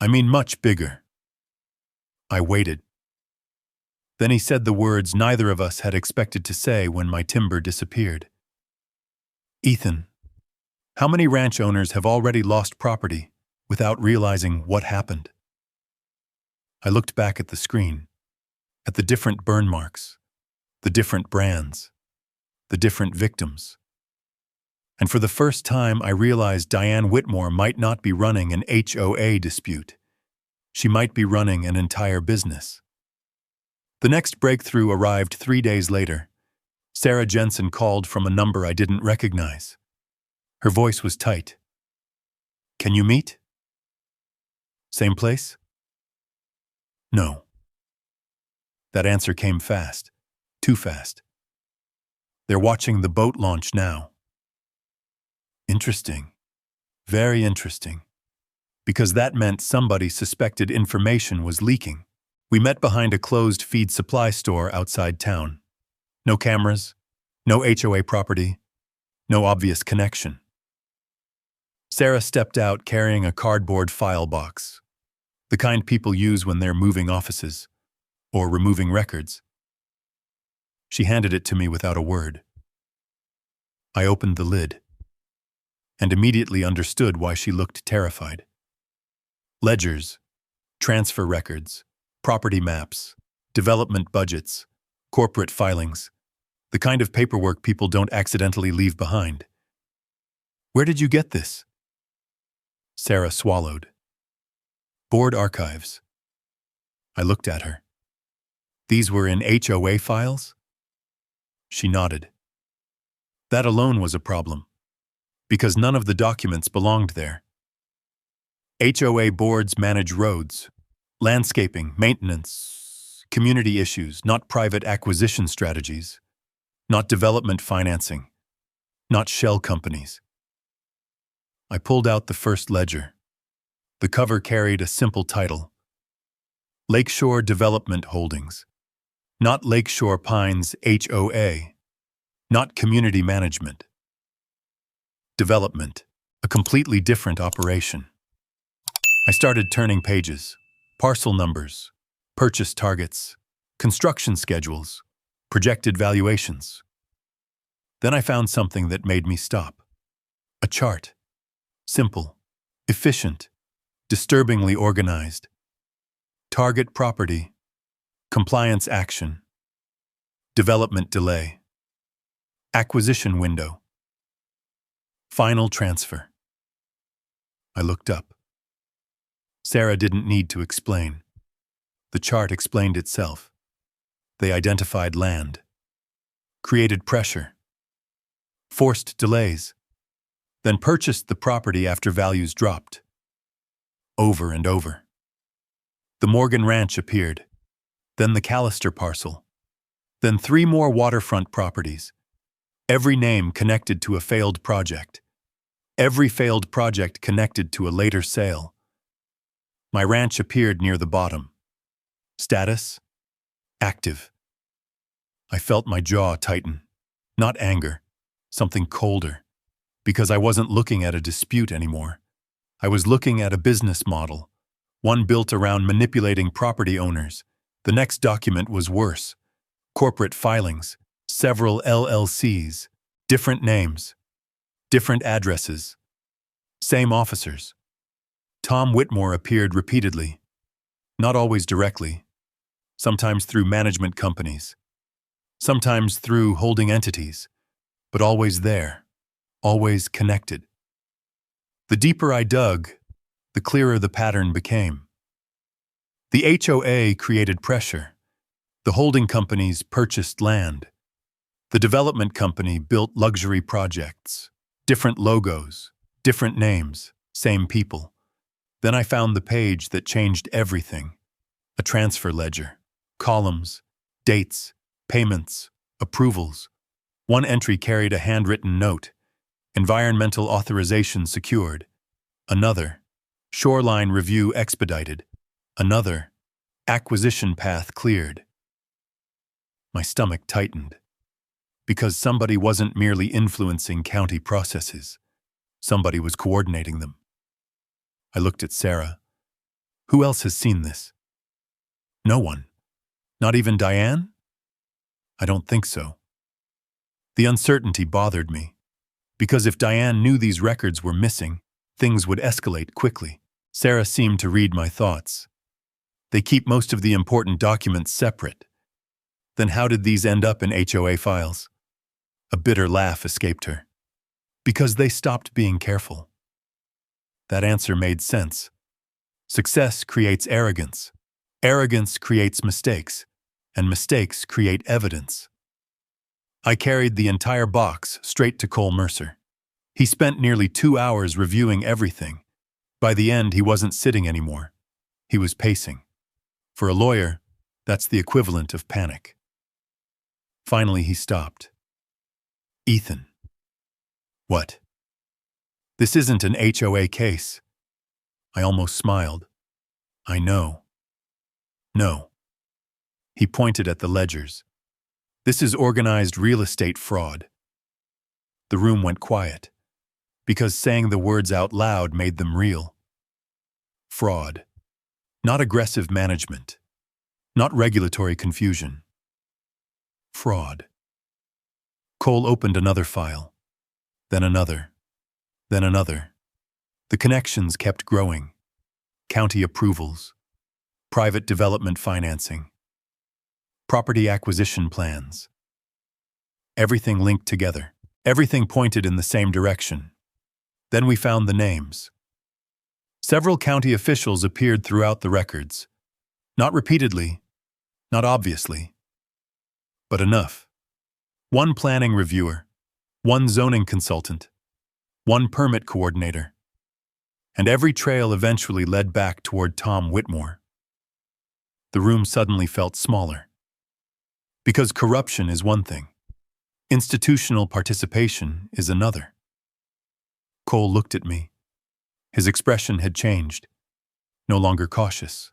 I mean much bigger. I waited. Then he said the words neither of us had expected to say when my timber disappeared. Ethan, how many ranch owners have already lost property without realizing what happened? I looked back at the screen, at the different burn marks, the different brands, the different victims. And for the first time, I realized Diane Whitmore might not be running an HOA dispute. She might be running an entire business. The next breakthrough arrived 3 days later. Sarah Jensen called from a number I didn't recognize. Her voice was tight. Can you meet? Same place? No. That answer came fast. Too fast. They're watching the boat launch now. Interesting. Very interesting. Because that meant somebody suspected information was leaking. We met behind a closed feed supply store outside town. No cameras, no HOA property, no obvious connection. Sarah stepped out carrying a cardboard file box, the kind people use when they're moving offices or removing records. She handed it to me without a word. I opened the lid and immediately understood why she looked terrified. Ledgers, transfer records, property maps, development budgets, corporate filings, the kind of paperwork people don't accidentally leave behind. Where did you get this? Sarah swallowed. Board archives. I looked at her. These were in HOA files? She nodded. That alone was a problem, because none of the documents belonged there. HOA boards manage roads, landscaping, maintenance, community issues, not private acquisition strategies, not development financing, not shell companies. I pulled out the first ledger. The cover carried a simple title: Lakeshore Development Holdings. Not Lakeshore Pines HOA. Not community management. development, a completely different operation. I started turning pages, parcel numbers, purchase targets, construction schedules, projected valuations. Then I found something that made me stop. A chart. Simple, efficient, disturbingly organized. Target property, compliance action, development delay, acquisition window, final transfer. I looked up. Sarah didn't need to explain. The chart explained itself. They identified land, created pressure, forced delays, then purchased the property after values dropped. Over and over. The Morgan Ranch appeared, then the Callister parcel, then 3 more waterfront properties, every name connected to a failed project, every failed project connected to a later sale. My ranch appeared near the bottom. Status? Active. I felt my jaw tighten. Not anger, something colder, because I wasn't looking at a dispute anymore. I was looking at a business model, one built around manipulating property owners. The next document was worse. Corporate filings, several LLCs, different names, different addresses, same officers. Tom Whitmore appeared repeatedly, not always directly, sometimes through management companies, sometimes through holding entities, but always there, always connected. The deeper I dug, the clearer the pattern became. The HOA created pressure. The holding companies purchased land. The development company built luxury projects. Different logos, different names, same people. Then I found the page that changed everything. A transfer ledger, columns, dates, payments, approvals. One entry carried a handwritten note. Environmental authorization secured. Another, shoreline review expedited. Another, acquisition path cleared. My stomach tightened. Because somebody wasn't merely influencing county processes. Somebody was coordinating them. I looked at Sarah. Who else has seen this? No one. Not even Diane? I don't think so. The uncertainty bothered me. Because if Diane knew these records were missing, things would escalate quickly. Sarah seemed to read my thoughts. They keep most of the important documents separate. Then how did these end up in HOA files? A bitter laugh escaped her. Because they stopped being careful. That answer made sense. Success creates arrogance. Arrogance creates mistakes. And mistakes create evidence. I carried the entire box straight to Cole Mercer. He spent nearly 2 hours reviewing everything. By the end, he wasn't sitting anymore. He was pacing. For a lawyer, that's the equivalent of panic. Finally, he stopped. Ethan. What? This isn't an HOA case. I almost smiled. I know. No. He pointed at the ledgers. This is organized real estate fraud. The room went quiet, because saying the words out loud made them real. Fraud. Not aggressive management. Not regulatory confusion. Fraud. Cole opened another file. Then another. Then another. The connections kept growing. County approvals. Private development financing. Property acquisition plans. Everything linked together. Everything pointed in the same direction. Then we found the names. Several county officials appeared throughout the records. Not repeatedly, not obviously, but enough. One planning reviewer, one zoning consultant, one permit coordinator. And every trail eventually led back toward Tom Whitmore. The room suddenly felt smaller. Because corruption is one thing. Institutional participation is another. Cole looked at me. His expression had changed. No longer cautious.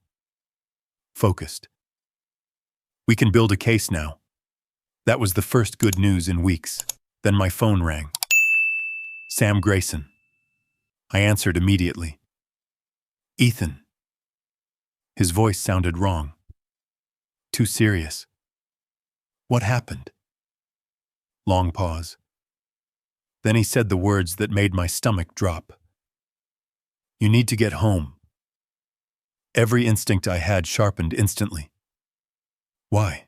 Focused. We can build a case now. That was the first good news in weeks. Then my phone rang. Sam Grayson. I answered immediately. Ethan. His voice sounded wrong. Too serious. What happened? Long pause. Then he said the words that made my stomach drop. You need to get home. Every instinct I had sharpened instantly. Why?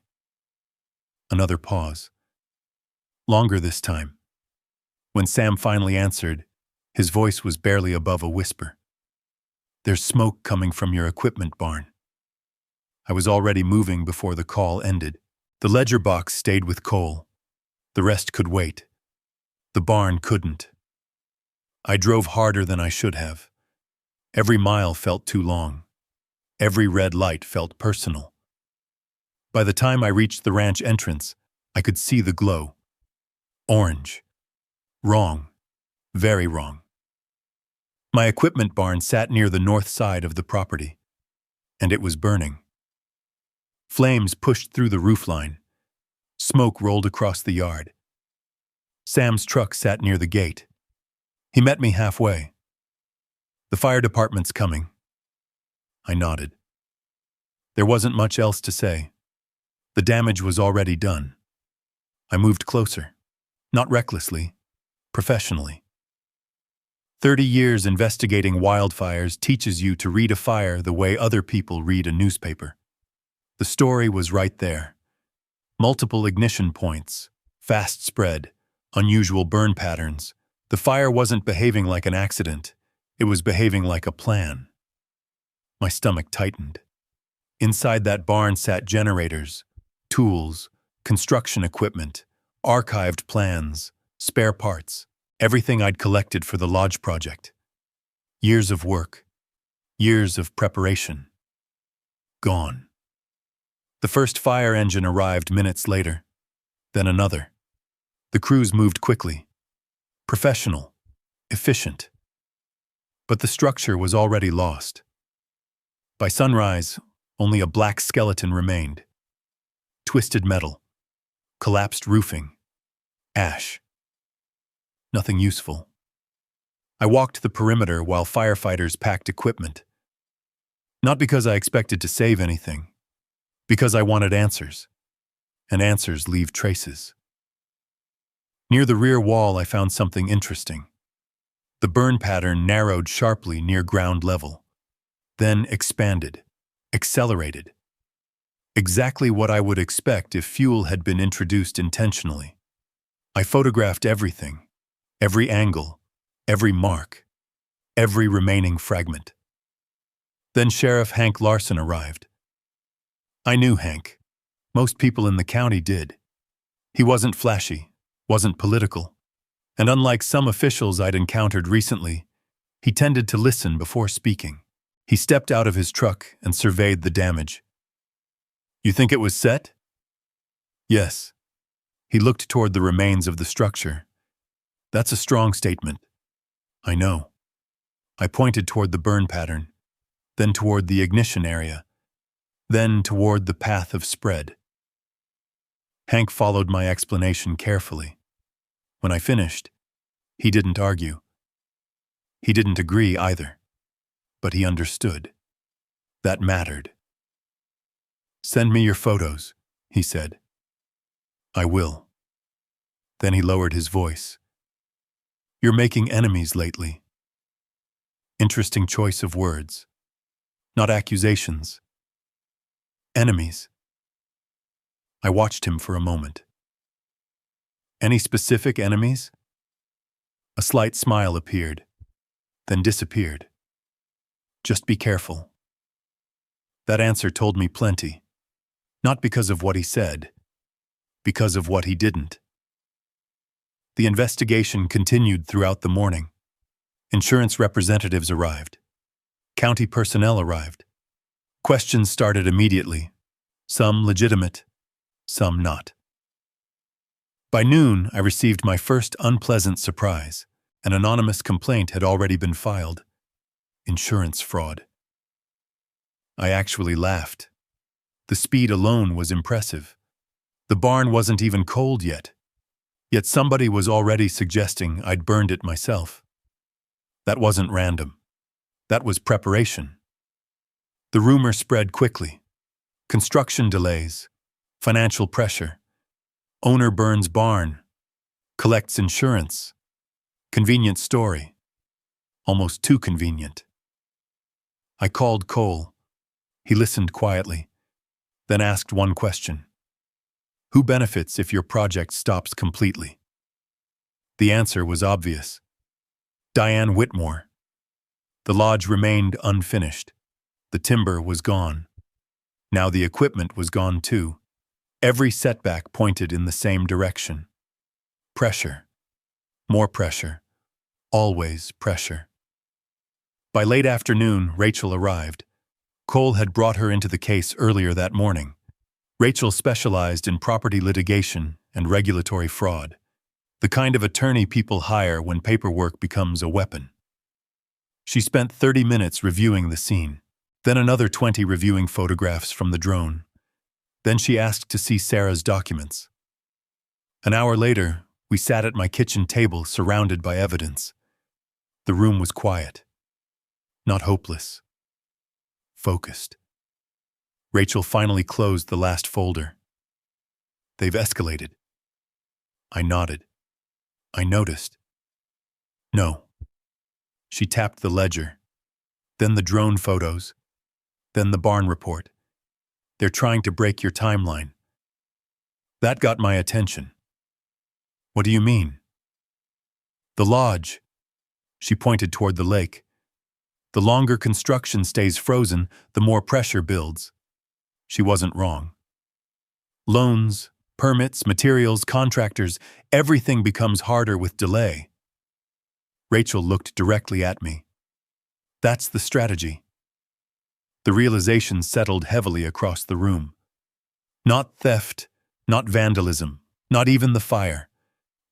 Another pause. Longer this time. When Sam finally answered, his voice was barely above a whisper. There's smoke coming from your equipment barn. I was already moving before the call ended. The ledger box stayed with Cole. The rest could wait. The barn couldn't. I drove harder than I should have. Every mile felt too long. Every red light felt personal. By the time I reached the ranch entrance, I could see the glow. Orange. Wrong. Very wrong. My equipment barn sat near the north side of the property, and it was burning. Flames pushed through the roofline. Smoke rolled across the yard. Sam's truck sat near the gate. He met me halfway. The fire department's coming. I nodded. There wasn't much else to say. The damage was already done. I moved closer. Not recklessly, professionally. 30 years investigating wildfires teaches you to read a fire the way other people read a newspaper. The story was right there. Multiple ignition points, fast spread, unusual burn patterns. The fire wasn't behaving like an accident. It was behaving like a plan. My stomach tightened. Inside that barn sat generators, tools, construction equipment, archived plans, spare parts, everything I'd collected for the lodge project. Years of work, years of preparation. Gone. The first fire engine arrived minutes later, then another. The crews moved quickly. Professional, efficient. But the structure was already lost. By sunrise, only a black skeleton remained. Twisted metal, collapsed roofing, ash. Nothing useful. I walked the perimeter while firefighters packed equipment. Not because I expected to save anything, because I wanted answers, and answers leave traces. Near the rear wall, I found something interesting. The burn pattern narrowed sharply near ground level, then expanded, accelerated. Exactly what I would expect if fuel had been introduced intentionally. I photographed everything, every angle, every mark, every remaining fragment. Then Sheriff Hank Larson arrived. I knew Hank. Most people in the county did. He wasn't flashy, wasn't political, and unlike some officials I'd encountered recently, he tended to listen before speaking. He stepped out of his truck and surveyed the damage. You think it was set? Yes. He looked toward the remains of the structure. That's a strong statement. I know. I pointed toward the burn pattern, then toward the ignition area, then toward the path of spread. Hank followed my explanation carefully. When I finished, he didn't argue. He didn't agree either, but he understood. That mattered. Send me your photos, he said. I will. Then he lowered his voice. You're making enemies lately. Interesting choice of words. Not accusations. Enemies. I watched him for a moment. Any specific enemies? A slight smile appeared, then disappeared. Just be careful. That answer told me plenty. Not because of what he said, because of what he didn't. The investigation continued throughout the morning. Insurance representatives arrived. County personnel arrived. Questions started immediately, some legitimate, some not. By noon, I received my first unpleasant surprise. An anonymous complaint had already been filed. Insurance fraud. I actually laughed. The speed alone was impressive. The barn wasn't even cold yet. Yet somebody was already suggesting I'd burned it myself. That wasn't random. That was preparation. The rumor spread quickly. Construction delays, financial pressure. Owner burns barn, collects insurance. Convenient story. Almost too convenient. I called Cole. He listened quietly, then asked one question. Who benefits if your project stops completely? The answer was obvious. Diane Whitmore. The lodge remained unfinished. The timber was gone. Now the equipment was gone too. Every setback pointed in the same direction. Pressure. More pressure. Always pressure. By late afternoon, Rachel arrived. Cole had brought her into the case earlier that morning. Rachel specialized in property litigation and regulatory fraud, the kind of attorney people hire when paperwork becomes a weapon. She spent 30 minutes reviewing the scene, then another 20 reviewing photographs from the drone. Then she asked to see Sarah's documents. An hour later, we sat at my kitchen table surrounded by evidence. The room was quiet. Not hopeless. Focused. Rachel finally closed the last folder. They've escalated. I nodded. I noticed. No. She tapped the ledger, then the drone photos, then the barn report. They're trying to break your timeline. That got my attention. What do you mean? The lodge. She pointed toward the lake. The longer construction stays frozen, the more pressure builds. She wasn't wrong. Loans, permits, materials, contractors, everything becomes harder with delay. Rachel looked directly at me. That's the strategy. The realization settled heavily across the room. Not theft, not vandalism, not even the fire.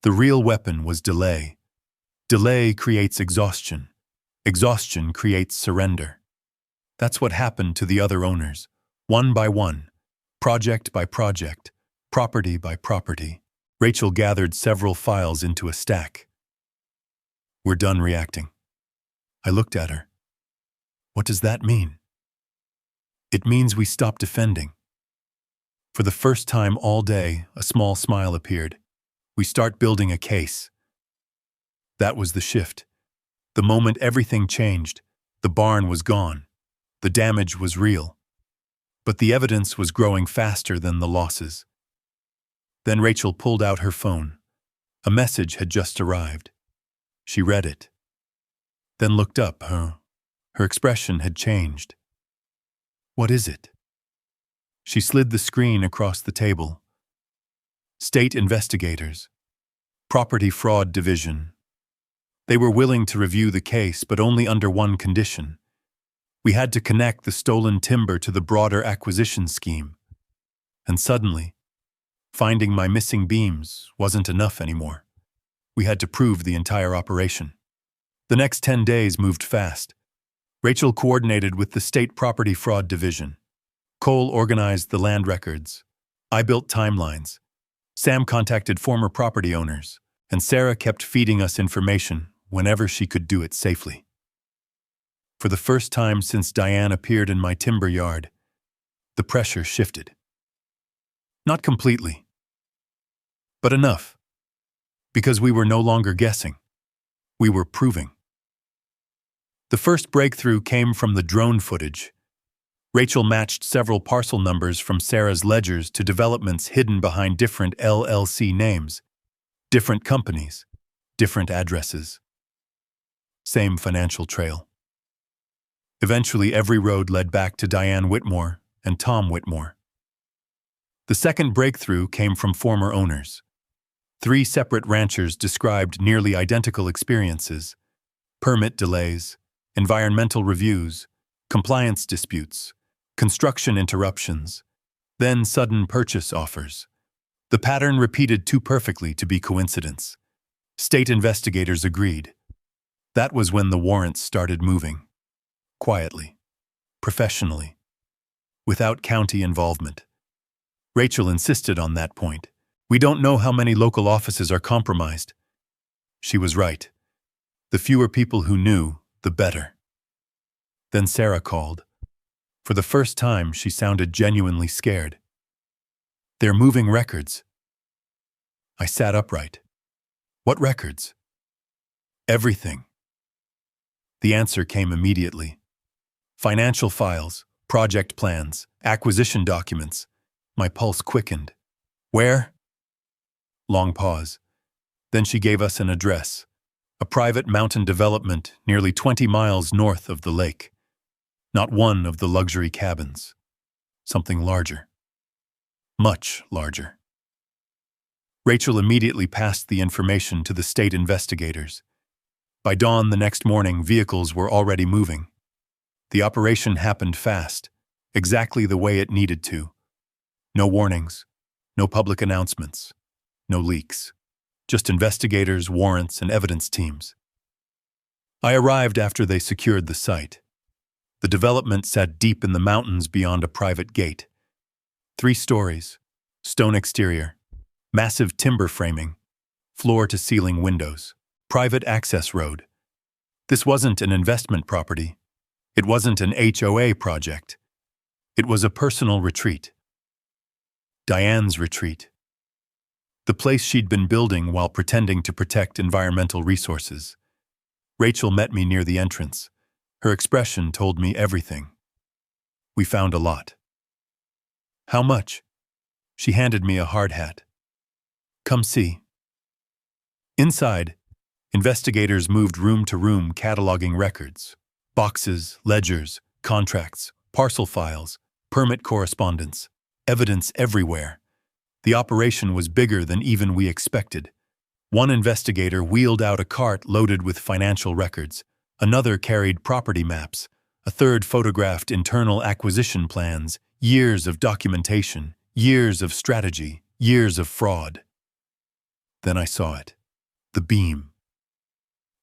The real weapon was delay. Delay creates exhaustion. Exhaustion creates surrender. That's what happened to the other owners. One by one, project by project, property by property. Rachel gathered several files into a stack. We're done reacting. I looked at her. What does that mean? It means we stop defending. For the first time all day, a small smile appeared. We start building a case. That was the shift. The moment everything changed, the barn was gone. The damage was real. But the evidence was growing faster than the losses. Then Rachel pulled out her phone. A message had just arrived. She read it. Then looked up. Her expression had changed. What is it? She slid the screen across the table. State investigators. Property Fraud Division. They were willing to review the case, but only under one condition. We had to connect the stolen timber to the broader acquisition scheme. And suddenly, finding my missing beams wasn't enough anymore. We had to prove the entire operation. The next 10 days moved fast. Rachel coordinated with the State Property Fraud Division. Cole organized the land records. I built timelines. Sam contacted former property owners. And Sarah kept feeding us information whenever she could do it safely. For the first time since Diane appeared in my timber yard, the pressure shifted. Not completely, but enough. Because we were no longer guessing. We were proving. The first breakthrough came from the drone footage. Rachel matched several parcel numbers from Sarah's ledgers to developments hidden behind different LLC names, different companies, different addresses. Same financial trail. Eventually, every road led back to Diane Whitmore and Tom Whitmore. The second breakthrough came from former owners. 3 separate ranchers described nearly identical experiences: permit delays, environmental reviews, compliance disputes, construction interruptions, then sudden purchase offers. The pattern repeated too perfectly to be coincidence. State investigators agreed. That was when the warrants started moving. Quietly, professionally, without county involvement. Rachel insisted on that point. We don't know how many local offices are compromised. She was right. The fewer people who knew, the better. Then Sarah called. For the first time, she sounded genuinely scared. They're moving records. I sat upright. What records? Everything. The answer came immediately. Financial files, project plans, acquisition documents. My pulse quickened. Where? Long pause. Then she gave us an address. A private mountain development nearly 20 miles north of the lake. Not one of the luxury cabins. Something larger. Much larger. Rachel immediately passed the information to the state investigators. By dawn the next morning, vehicles were already moving. The operation happened fast, exactly the way it needed to. No warnings, no public announcements, no leaks. Just investigators, warrants, and evidence teams. I arrived after they secured the site. The development sat deep in the mountains beyond a private gate. 3 stories, stone exterior, massive timber framing, floor-to-ceiling windows, private access road. This wasn't an investment property. It wasn't an HOA project. It was a personal retreat. Diane's retreat. The place she'd been building while pretending to protect environmental resources. Rachel met me near the entrance. Her expression told me everything. We found a lot. How much? She handed me a hard hat. Come see. Inside, investigators moved room to room cataloging records. Boxes, ledgers, contracts, parcel files, permit correspondence, evidence everywhere. The operation was bigger than even we expected. One investigator wheeled out a cart loaded with financial records. Another carried property maps. A third photographed internal acquisition plans, years of documentation, years of strategy, years of fraud. Then I saw it. The beam.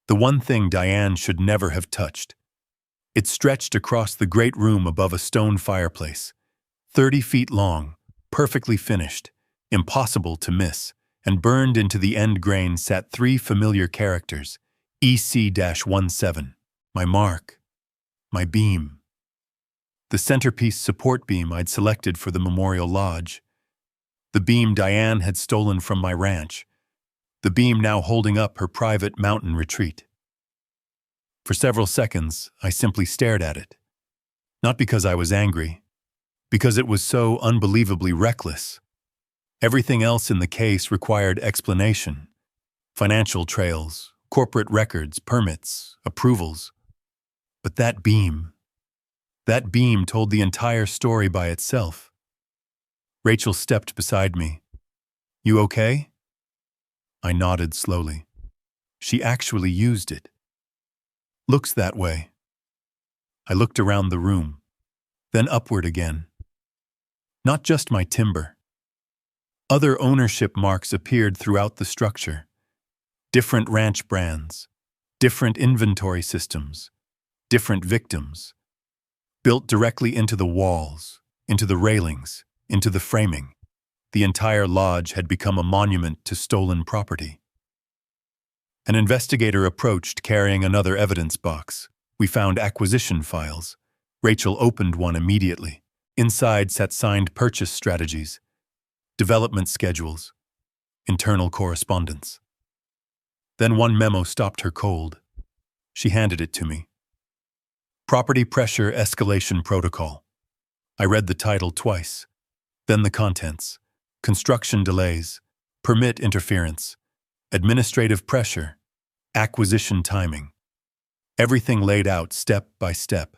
The one thing Diane should never have touched. It stretched across the great room above a stone fireplace. 30 feet long, perfectly finished, impossible to miss, and burned into the end grain sat 3 familiar characters, EC-17, my mark, my beam. The centerpiece support beam I'd selected for the Memorial Lodge. The beam Diane had stolen from my ranch. The beam now holding up her private mountain retreat. For several seconds, I simply stared at it. Not because I was angry, because it was so unbelievably reckless. Everything else in the case required explanation. Financial trails, corporate records, permits, approvals. But that beam told the entire story by itself. Rachel stepped beside me. You okay? I nodded slowly. She actually used it. Looks that way. I looked around the room, then upward again. Not just my timber. Other ownership marks appeared throughout the structure. Different ranch brands, different inventory systems, different victims. Built directly into the walls, into the railings, into the framing. The entire lodge had become a monument to stolen property. An investigator approached carrying another evidence box. We found acquisition files. Rachel opened one immediately. Inside sat signed purchase strategies, development schedules, internal correspondence. Then one memo stopped her cold. She handed it to me. Property Pressure Escalation Protocol. I read the title twice, then the contents. Construction delays, permit interference, administrative pressure, acquisition timing. Everything laid out step by step.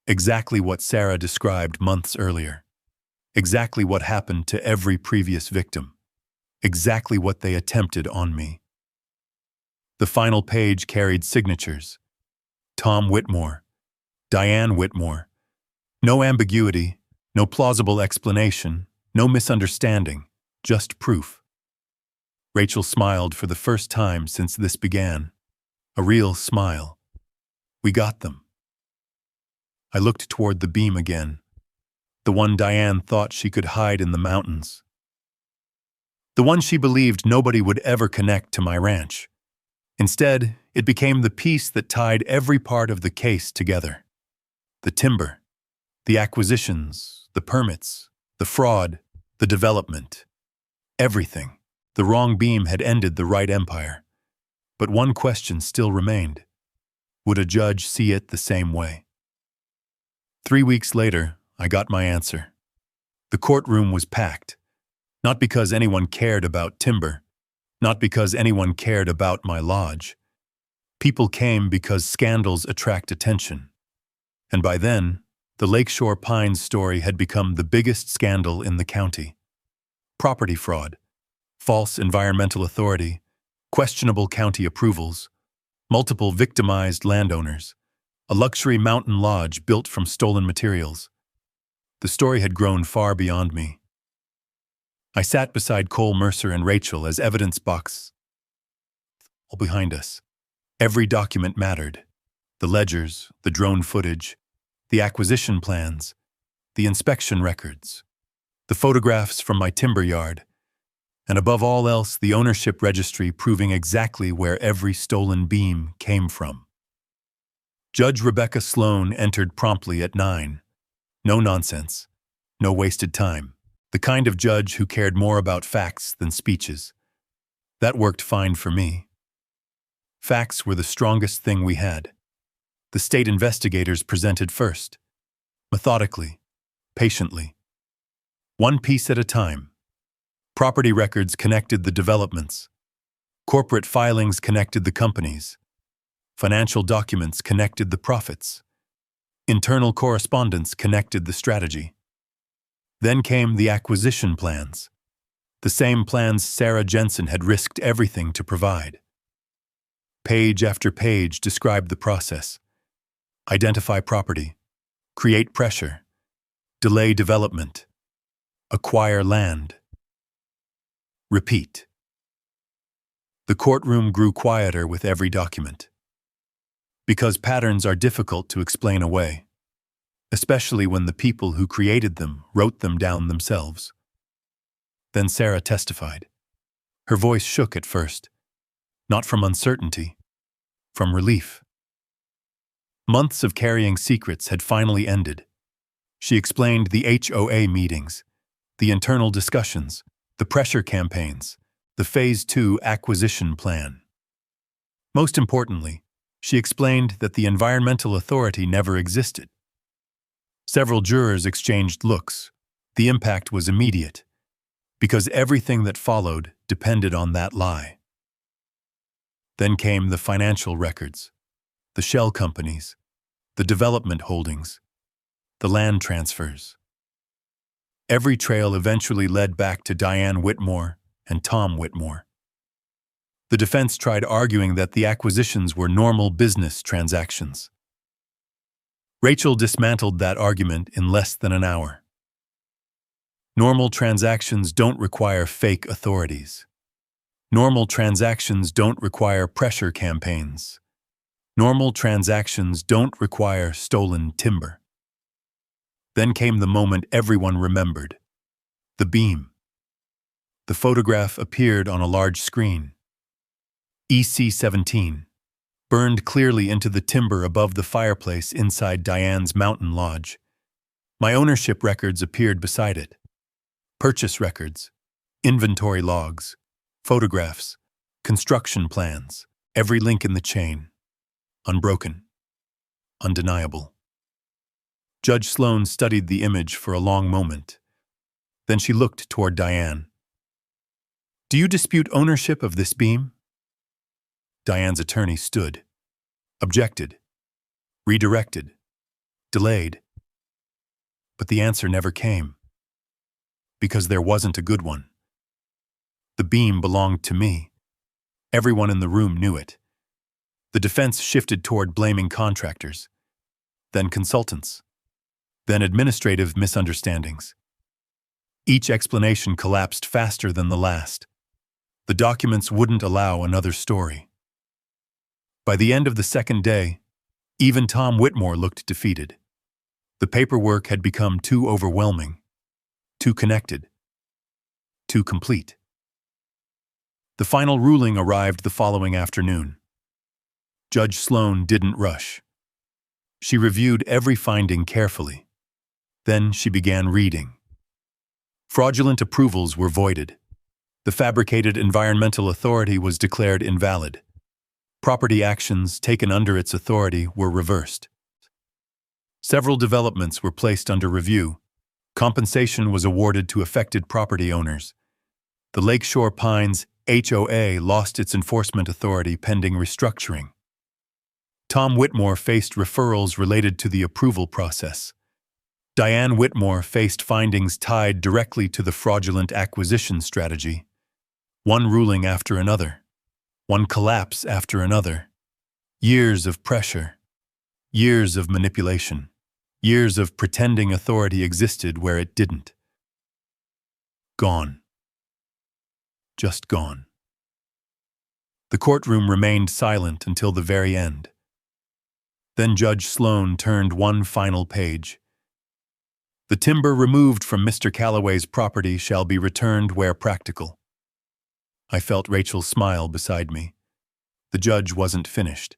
Exactly what Sarah described months earlier. Exactly what happened to every previous victim. Exactly what they attempted on me. The final page carried signatures. Tom Whitmore, Diane Whitmore. No ambiguity, no plausible explanation, no misunderstanding, just proof. Rachel smiled for the first time since this began. A real smile. We got them. I looked toward the beam again, the one Diane thought she could hide in the mountains. the one she believed nobody would ever connect to my ranch. Instead, it became the piece that tied every part of the case together. The timber, the acquisitions, the permits, the fraud, the development. Everything. The wrong beam had ended the right empire. But one question still remained. Would a judge see it the same way? 3 weeks later, I got my answer. The courtroom was packed. Not because anyone cared about timber. Not because anyone cared about my lodge. People came because scandals attract attention. And by then, the Lakeshore Pines story had become the biggest scandal in the county. Property fraud, false environmental authority, questionable county approvals, multiple victimized landowners, a luxury mountain lodge built from stolen materials. The story had grown far beyond me. I sat beside Cole Mercer and Rachel as evidence box all behind us. Every document mattered. The ledgers, the drone footage, the acquisition plans, the inspection records, the photographs from my timber yard, and above all else, the ownership registry proving exactly where every stolen beam came from. Judge Rebecca Sloan entered promptly at 9. No nonsense. No wasted time. The kind of judge who cared more about facts than speeches. That worked fine for me. Facts were the strongest thing we had. The state investigators presented first. Methodically. Patiently. One piece at a time. Property records connected the developments. Corporate filings connected the companies. Financial documents connected the profits. Internal correspondence connected the strategy. Then came the acquisition plans. The same plans Sarah Jensen had risked everything to provide. Page after page described the process. Identify property. Create pressure. Delay development. Acquire land. Repeat. The courtroom grew quieter with every document. Because patterns are difficult to explain away, especially when the people who created them wrote them down themselves. Then Sarah testified. Her voice shook at first, not from uncertainty, from relief. Months of carrying secrets had finally ended. She explained the HOA meetings, the internal discussions, the pressure campaigns, the Phase 2 acquisition plan. Most importantly, she explained that the environmental authority never existed. Several jurors exchanged looks. The impact was immediate, because everything that followed depended on that lie. Then came the financial records, the shell companies, the development holdings, the land transfers. Every trail eventually led back to Diane Whitmore and Tom Whitmore. The defense tried arguing that the acquisitions were normal business transactions. Rachel dismantled that argument in less than an hour. Normal transactions don't require fake authorities. Normal transactions don't require pressure campaigns. Normal transactions don't require stolen timber. Then came the moment everyone remembered. The beam. The photograph appeared on a large screen. EC-17. Burned clearly into the timber above the fireplace inside Diane's mountain lodge. My ownership records appeared beside it. Purchase records, inventory logs, photographs, construction plans, every link in the chain. Unbroken. Undeniable. Judge Sloan studied the image for a long moment. Then she looked toward Diane. Do you dispute ownership of this beam? Diane's attorney stood, objected, redirected, delayed. But the answer never came, because there wasn't a good one. The beam belonged to me. Everyone in the room knew it. The defense shifted toward blaming contractors, then consultants, then administrative misunderstandings. Each explanation collapsed faster than the last. The documents wouldn't allow another story. By the end of the second day, even Tom Whitmore looked defeated. The paperwork had become too overwhelming, too connected, too complete. The final ruling arrived the following afternoon. Judge Sloan didn't rush. She reviewed every finding carefully. Then she began reading. Fraudulent approvals were voided. The fabricated environmental authority was declared invalid. Property actions taken under its authority were reversed. Several developments were placed under review. Compensation was awarded to affected property owners. The Lakeshore Pines HOA lost its enforcement authority pending restructuring. Tom Whitmore faced referrals related to the approval process. Diane Whitmore faced findings tied directly to the fraudulent acquisition strategy. One ruling after another. One collapse after another. Years of pressure. Years of manipulation. Years of pretending authority existed where it didn't. Gone. Just gone. The courtroom remained silent until the very end. Then Judge Sloan turned one final page. The timber removed from Mr. Calloway's property shall be returned where practical. I felt Rachel smile beside me. The judge wasn't finished.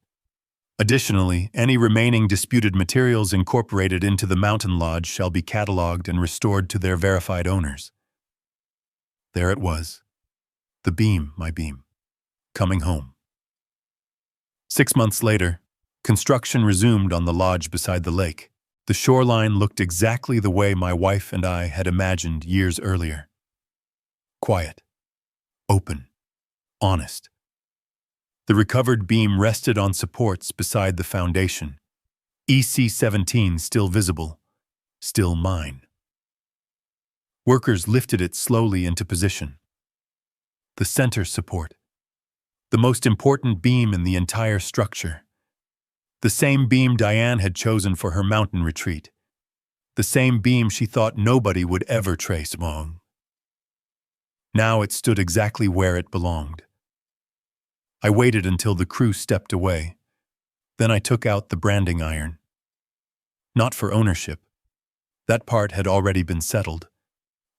Additionally, any remaining disputed materials incorporated into the mountain lodge shall be cataloged and restored to their verified owners. There it was. The beam, my beam. Coming home. 6 months later, construction resumed on the lodge beside the lake. The shoreline looked exactly the way my wife and I had imagined years earlier. Quiet. Open. Honest. The recovered beam rested on supports beside the foundation. EC-17 still visible. Still mine. Workers lifted it slowly into position. The center support. The most important beam in the entire structure. The same beam Diane had chosen for her mountain retreat. The same beam she thought nobody would ever trace wrong. Now it stood exactly where it belonged. I waited until the crew stepped away. Then I took out the branding iron. Not for ownership. That part had already been settled.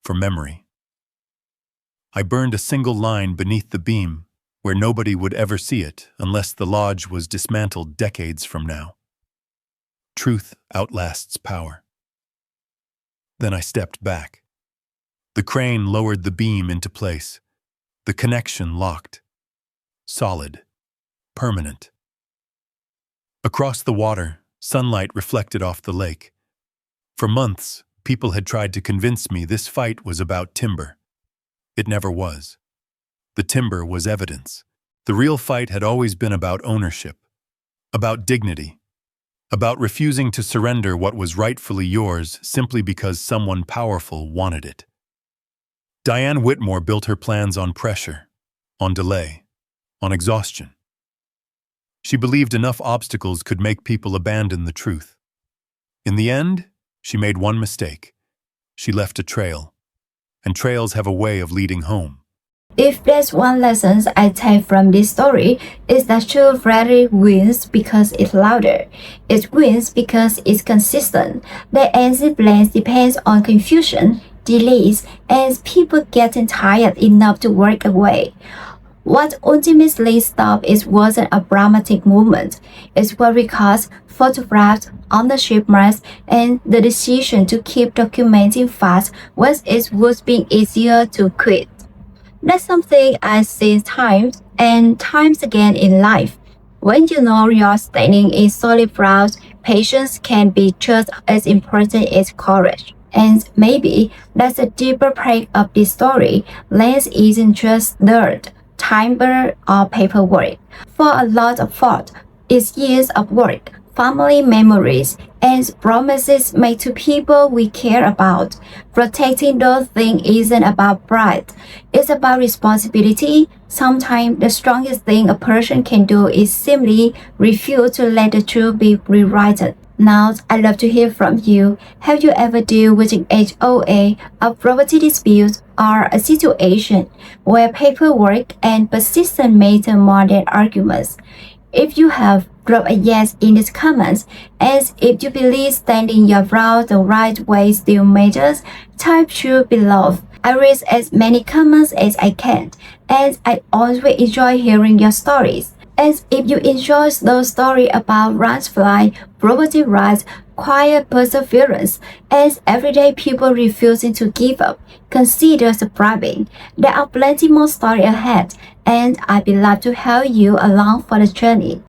For memory. I burned a single line beneath the beam, where nobody would ever see it unless the lodge was dismantled decades from now. Truth outlasts power. Then I stepped back. The crane lowered the beam into place. The connection locked. Solid. Permanent. Across the water, sunlight reflected off the lake. For months, people had tried to convince me this fight was about timber. It never was. The timber was evidence. The real fight had always been about ownership, about dignity, about refusing to surrender what was rightfully yours simply because someone powerful wanted it. Diane Whitmore built her plans on pressure, on delay, on exhaustion. She believed enough obstacles could make people abandon the truth. In the end, she made one mistake. She left a trail, and trails have a way of leading home. If there's one lesson I take from this story, it's that truth rarely wins because it's louder. It wins because it's consistent. The answer plans depends on confusion, delays, and people getting tired enough to walk away. What ultimately stopped it wasn't a dramatic movement. It's what records, photographs, ownership marks, and the decision to keep documenting facts when it was being easier to quit. That's something I see times and times again in life. When you know you're standing in solid ground, patience can be just as important as courage. And maybe that's a deeper part of this story. Land isn't just dirt, timber, or paperwork. For a lot of thought, it's years of work, family memories, and promises made to people we care about. Protecting those things isn't about pride. It's about responsibility. Sometimes the strongest thing a person can do is simply refuse to let the truth be rewritten. Now, I'd love to hear from you. Have you ever dealt with an HOA, a property dispute, or a situation where paperwork and persistence matter more than arguments? If you have, drop a yes in the comments. As if you believe standing your ground the right way still matters, type true below. I read as many comments as I can. and I always enjoy hearing your stories. And if you enjoy those stories about ranch fly, property rights, quiet perseverance, and everyday people refusing to give up, consider subscribing. There are plenty more stories ahead, and I'd be glad to help you along for the journey.